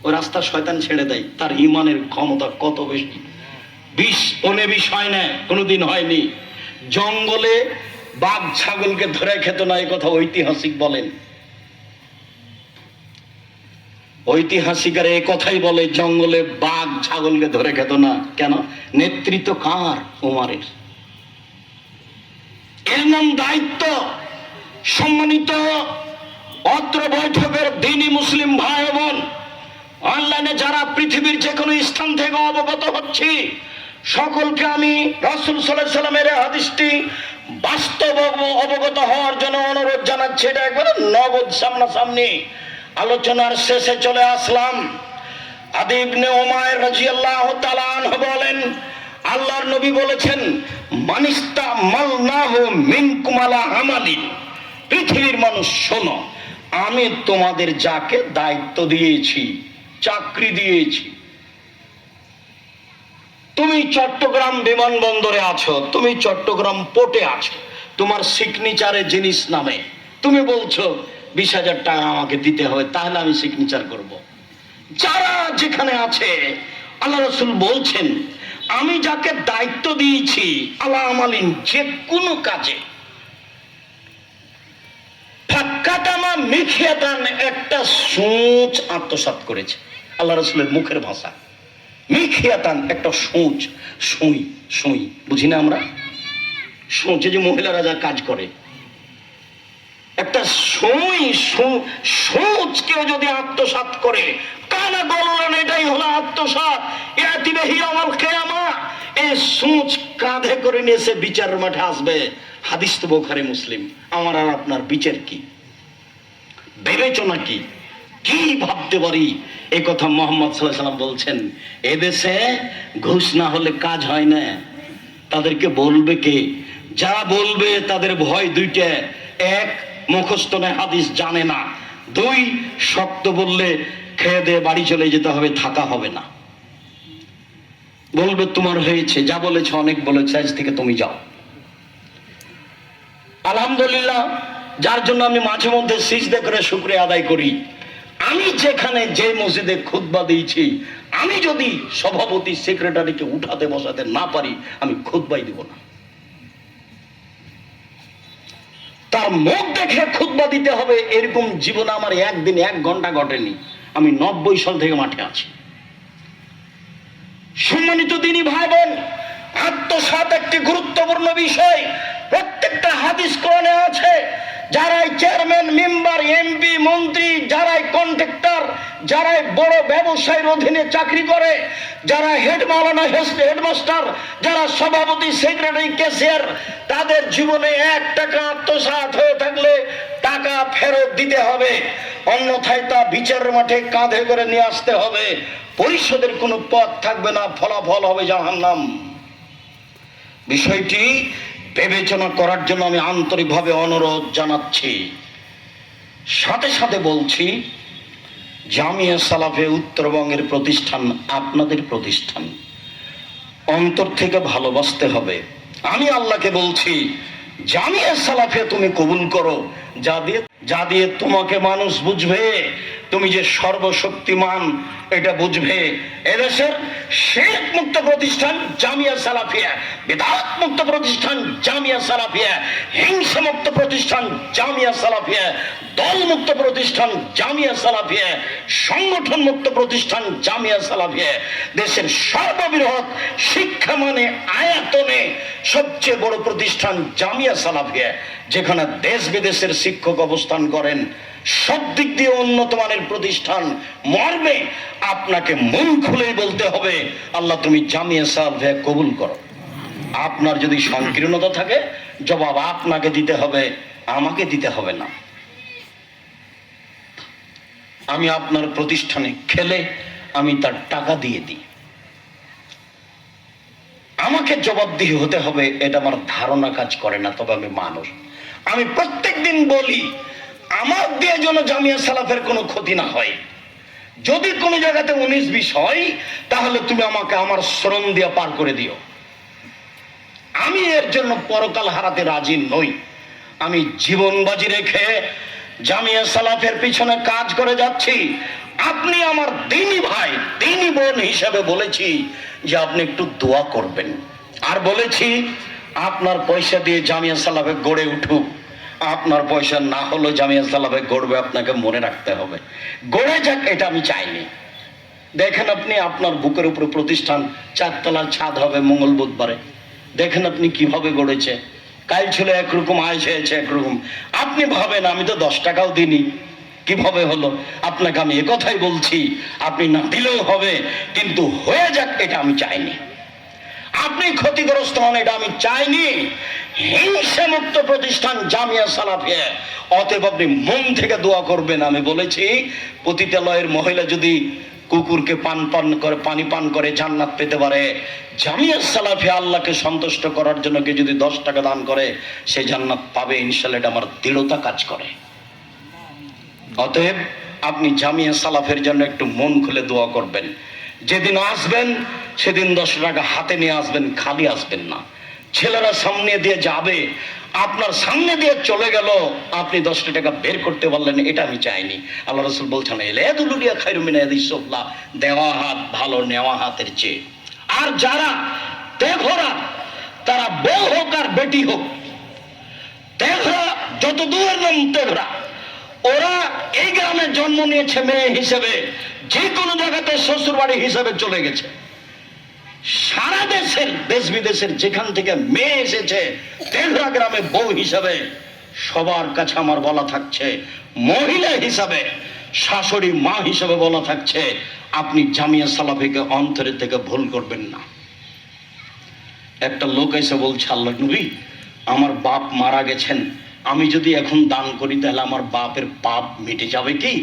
ওই রাস্তা শয়তান ছেড়ে দেয়। তার ঈমানের ক্ষমতা কত বেশি! 20 হয় না, কোনোদিন হয়নি। জঙ্গলে বাঘ ছাগলকে ধরে খেত না, এই কথা ঐতিহাসিক বলেন। ঐতিহাসিকরা এই কথাই বলে জঙ্গলে বাঘ ছাগলকে ধরে খেত না। কেন? নেতৃত্ব কার? উমারের। এর নাম দায়িত্ব। সম্মানিত অত্র বৈঠকের দ্বীনি মুসলিম ভাই বোন, অনলাইনে যারা পৃথিবীর যে কোনো স্থান থেকে অবগত হচ্ছি, সকলকে আমি রাসূল সাল্লাল্লাহু আলাইহি সাল্লামের হাদিসটি বাস্তব অবগত হওয়ার জন্য অনুরোধ জানাচ্ছি। এটা একবারে নগদ সামনাসামনি। আলোচনার শেষে চলে আসলাম। আদি ইবনে উমাইর রাদিয়াল্লাহু তাআলা আনহু বলেন আল্লাহর নবী বলেছেন মানিস্তা মালনাহু মিনকুম আলা আমালি, পৃথিবীর মানুষ শোনো, আমি তোমাদের যাকে দায়িত্ব দিয়েছি, চাকরি দিয়েছি, তুমি চট্টগ্রাম বিমানবন্দরে আছো, তুমি চট্টগ্রাম পোর্টে আছো, তোমার সিগনেচারে জিনিস নামে, তুমি বলছো 20,000 টাকা আমাকে দিতে হবে, তাহলে আমি সিগনেচার করব। যারা যেখানে আছে আল্লাহ রাসূল বলছেন আমি যাকে দায়িত্ব দিয়েছি আলা আমালিন, যে কোনো কাজে, ফাক্কাতামা মিখিয়াতান, একটা সূচ আত্মসাৎ করেছে। আল্লাহ রাসূলের মুখের ভাষা মিখিয়াতান, একটা সূচ, সুই, সুই বুঝি না আমরা? সূচে যে মহিলারা যা কাজ করে, একটা সুই, সূচ কেউ যদি আত্মসাৎ করে, কানা গলন, এটাই হলো আত্মসাৎ। ইয়াতিবিহি ইয়াউমাল কিয়ামা, এই সূচ কাঁধে করে নিয়ে সে বিচারের মাঠে আসবে। হাদিস তো বুখারী মুসলিম। আমার আর আপনার বিচার কি, বিবেচনা কি, কি ভাবতে পারি? এই কথা মুহাম্মদ সাল্লাল্লাহু আলাইহি ওয়াসাল্লাম বলছেন। এদেশে ঘুষ না হলে কাজ হয় না। তাদেরকে বলবে কে? যারা বলবে তাদের ভয় দুইটা: এক, মুখস্থ নয়, হাদিস জানে না; দুই, শক্ত বললে খেয়ে দিয়ে বাড়ি চলে যেতে হবে, থাকা হবে না। বলবে তোমার হয়েছে, যা বলেছে অনেক বলেছে, আজ থেকে তুমি যাও। আলহামদুলিল্লাহ, যার জন্য আমি মাঝে মধ্যে সিজদা করে শুকরিয়া আদায় করি। আমি যেখানে যে মসজিদে খুতবা দিয়েছি, আমি যদি সভাপতি সেক্রেটারিকে উঠাতে বসাতে না পারি, আমি খুতবাই দিব না। তার মুখ দেখে খুতবা দিতে হবে এরকম জীবন আমার একদিন 1 ঘন্টা ঘটেনি। আমি 90 সাল থেকে মাঠে আছি। সম্মানিত দিনী ভাই বোন, আত্মসাৎ একটি গুরুত্বপূর্ণ বিষয়। প্রত্যেকটা হাদিস কোরআনে আছে। যারাই চেয়ারম্যান, মেম্বার, এমপি, মন্ত্রী, যারাই কন্ট্রাক্টর, যারাই বড় ব্যবসায়ীর অধীনে চাকরি করে, যারা হেড মাওলানা, হেডমাস্টার, যারা সভাপতি, সেক্রেটারি, ক্যাশিয়ার, তাদের জীবনে 1 টাকা আত্মসাৎ হয়ে থাকলে টাকা ফেরত দিতে হবে, অন্যথায় তা বিচারের মাঠে কাঁধে করে নিয়ে আসতে হবে। পরিশোধের কোনো পথ থাকবে না, ফলাফল হবে জাহান্নাম। বিষয়টি বিবেচনা করার জন্য আমি আন্তরিকভাবে অনুরোধ জানাচ্ছি। সাথে সাথে বলছি, জামিয়া সালাফে উত্তরবঙ্গের প্রতিষ্ঠান আপনাদের প্রতিষ্ঠান। অন্তর থেকে ভালোবাসতে হবে। আমি আল্লাহকে বলছি, জামিয়া সালাফে তুমি কবুল করো, যা দিয়ে তোমাকে মানুষ বুঝবে তুমি যে সর্বশক্তিমান, এটা বুঝবে। এদেশের শিরক মুক্ত প্রতিষ্ঠান জামিয়া সালাফিয়া, বিদআত মুক্ত প্রতিষ্ঠান জামিয়া সালাফিয়া, হিংসা মুক্ত প্রতিষ্ঠান জামিয়া সালাফিয়া, দল মুক্ত প্রতিষ্ঠান জামিয়া সালাফিয়া, সংগঠন মুক্ত প্রতিষ্ঠান জামিয়া সালাফিয়া। দেশের সর্ববৃহৎ শিক্ষা মানে আয়তনে সবচেয়ে বড় প্রতিষ্ঠান জামিয়া সালাফিয়া, যেখানে দেশ বিদেশের শিক্ষক অবস্থান করেন। সব দিক দিয়ে উন্নত মানের প্রতিষ্ঠান। মর্মে আপনাকে মন খুলেই বলতে হবে, আল্লাহ তুমি জামিয়া সালাফিয়া কবুল করো। আপনার যদি সংকীর্ণতা থাকে, জবাব আপনাকে দিতে হবে, আমাকে দিতে হবে না। আমি আপনার প্রতিষ্ঠানে খেলে আমি তার টাকা দিয়ে দিই, আমাকে জবাবদিহি হতে হবে, এটা আমার ধারণা কাজ করে না। তবে আমি মানুষ, আমি প্রত্যেকদিন বলি, আমার দিয়ে যেন জামিয়া সালাফের কোনো ক্ষতি না হয়। যদি কোনো জায়গাতে 19-20 হয়, তাহলে তুমি আমাকে আমার শ্রম দিয়ে পার করে দিও। আমি এর জন্য পরকাল হারাতে রাজি নই। আমি জীবন বাজি রেখে জামিয়া সালাফের পিছনে কাজ করে যাচ্ছি। আপনি আমার দ্বীনি ভাই, দ্বীনি বোন হিসেবে বলেছি যে আপনি একটু দোয়া করবেন। আর বলেছি আপনার পয়সা দিয়ে জামিয়া সালাফে গড়ে উঠুক, আপনার পয়সা না হলেও জামিয়া সালাফে গড়বে, আপনাকে মনে রাখতে হবে। গড়ে যাক, এটা আমি চাইনি। দেখেন আপনি, আপনার বুকের উপরে প্রতিষ্ঠান, 4 তলার ছাদ হবে মঙ্গল বুধবারে। দেখেন আপনি কিভাবে গড়েছে। কাল ছিল একরকম, আজ হয়েছে একরকম। আপনি ভাবেন আমি তো 10 টাকাও দিইনি, কিভাবে হলো? আপনাকে আমি একথাই বলছি, আপনি না দিলেও হবে, কিন্তু হয়ে যাক, এটা আমি চাইনি। আপনি ক্ষতিগ্রস্ত হন, এটা আমি চাইনি। হিংসা মুক্ত প্রতিষ্ঠান জামিয়া সালাফিয়া, অতএব আপনি মন থেকে দোয়া করবেন। আমি বলেছি, পতিতালয়ের মহিলা যদি কুকুরকে পানি পান করে জান্নাত পেতে পারে, জামিয়া সালাফিয়া আল্লাহকে সন্তুষ্ট করার জন্য কেউ যদি 10 টাকা দান করে, সে জান্নাত পাবে ইনশাআল্লাহ। এটা আমার দৃঢ়তা কাজ করে। অতএব আপনি জামিয়া সালাফের জন্য একটু মন খুলে দোয়া করবেন। যেদিন আসবেন সেদিন 10 টাকা হাতে নিয়ে আসবেন, খালি আসবেন না। ছেলেরা সামনে দিয়ে যাবে, আপনার সামনে দিয়ে চলে গেল, আপনি 10 টাকা বের করতে পারলেন, এটা আমি চাইনি। আল্লাহ রাসূল বলছেন, ইলাদুলিয়া খায়রুম মিন ইয়াদিসুফলা, দেওয়া হাত ভালো নেওয়া হাতের চেয়ে। আর যারা তেঘরা, তারা বউ হোক আর বেটি হোক, তেঘরা যত দূরের নাম তেঘরা, ওরা এই গ্রামে জন্ম নিয়েছে মেয়ে হিসেবে, যে কোনো জায়গাতে শ্বশুর বাড়ি হিসেবে চলে গেছে। সারা দেশের, দেশ বিদেশের যেখান থেকে মেয়ে এসেছে তেঘরা গ্রামে বউ হিসাবে, সবার কাছে আমার বলা থাকছে, মহিলা হিসাবে, শাশুড়ি মা হিসাবে বলা থাকছে, আপনি জামিয়া সালাফিকে অন্তরে থেকে ভুল করবেন না। একটা লোক এসে বলছে, আল্লাহ নবী, আমার বাপ মারা গেছেন, আমি যদি এখন দান করি তাহলে আমার বাপের পাপ মিটে যাবে কি?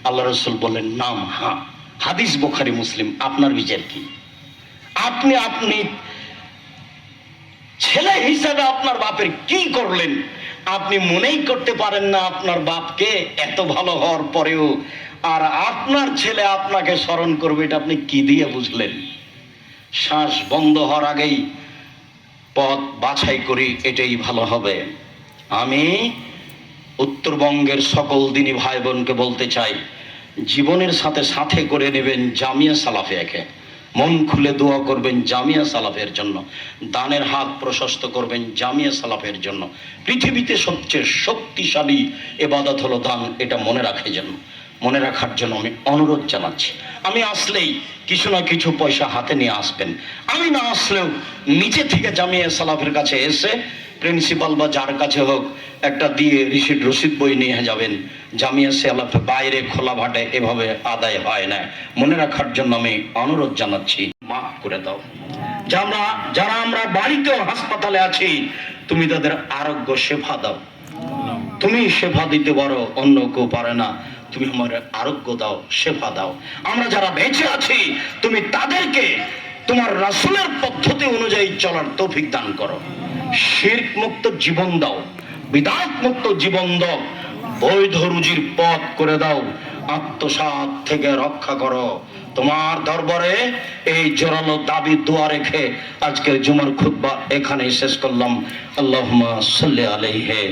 আল্লাহ রাসূল বললেন, নাম, হ্যাঁ। হাদিস বুখারী মুসলিম। আপনার বিচার কি? আপনি ছেলে হিসাবে আপনার বাপের কি করলেন? আপনি মনেই করতে পারেন না আপনার বাপকে এত ভালো হওয়ার পরেও, আর আপনার ছেলে আপনাকে স্মরণ করবে, এটা আপনি কি দিয়ে বুঝলেন? শ্বাস বন্ধ হওয়ার আগেই পথ বাছাই করি, এটাই ভালো হবে। আমি উত্তরবঙ্গের সকল দিনী ভাই বোনকে বলতে চাই, জীবনের সাথে সাথে করে নেবেন জামিয়া সালাফিয়াকে। মন খুলে দোয়া করবেন জামিয়া সালাফের জন্য, দানের হাত প্রশস্ত করবেন জামিয়া সালাফের জন্য। পৃথিবীতে সবচেয়ে শক্তিশালী ইবাদত হলো দান, এটা মনে রাখার জন্য আমি অনুরোধ জানাচ্ছি। আমি আসলেই কিছু না কিছু পয়সা হাতে নিয়ে আসবেন, আমি না আসলেও নিচে থেকে জামিয়া সালাফের কাছে এসে প্রিন্সিপাল বা যার কাছে হোক একটা দিয়ে রসিদ বই নিয়ে যাবেন। জামিয়া সালাফ বাইরে খোলা ভাটে এভাবে আদায় হয় না, মনে রাখার জন্য আমি অনুরোধ জানাচ্ছি, মাফ করে দাও। যারা আমরা বাড়িতেও হাসপাতালে আছি, তুমি তাদের আরোগ্য সেবা দাও। তুমি সেবা দিতে পারো, অন্য কেউ পারে না, তুমি আমার আরোগ্য দাও, সেবা দাও। আমরা যারা বেঁচে আছি, তুমি তাদেরকে তোমার রাসূলের পদ্ধতি অনুযায়ী চলার তৌফিক দান করো। শিরক মুক্ত জীবন দাও, বিদআত মুক্ত জীবন দাও, বৈধ রুজির পথ করে দাও, আত্মসাৎ থেকে রক্ষা করো। তোমার দরবারে এই জোরালো দাবি দোয়া রেখে আজকের জুমার খুতবা এখানেই শেষ করলাম। আল্লাহুম্মা সাল্লি আলাইহি।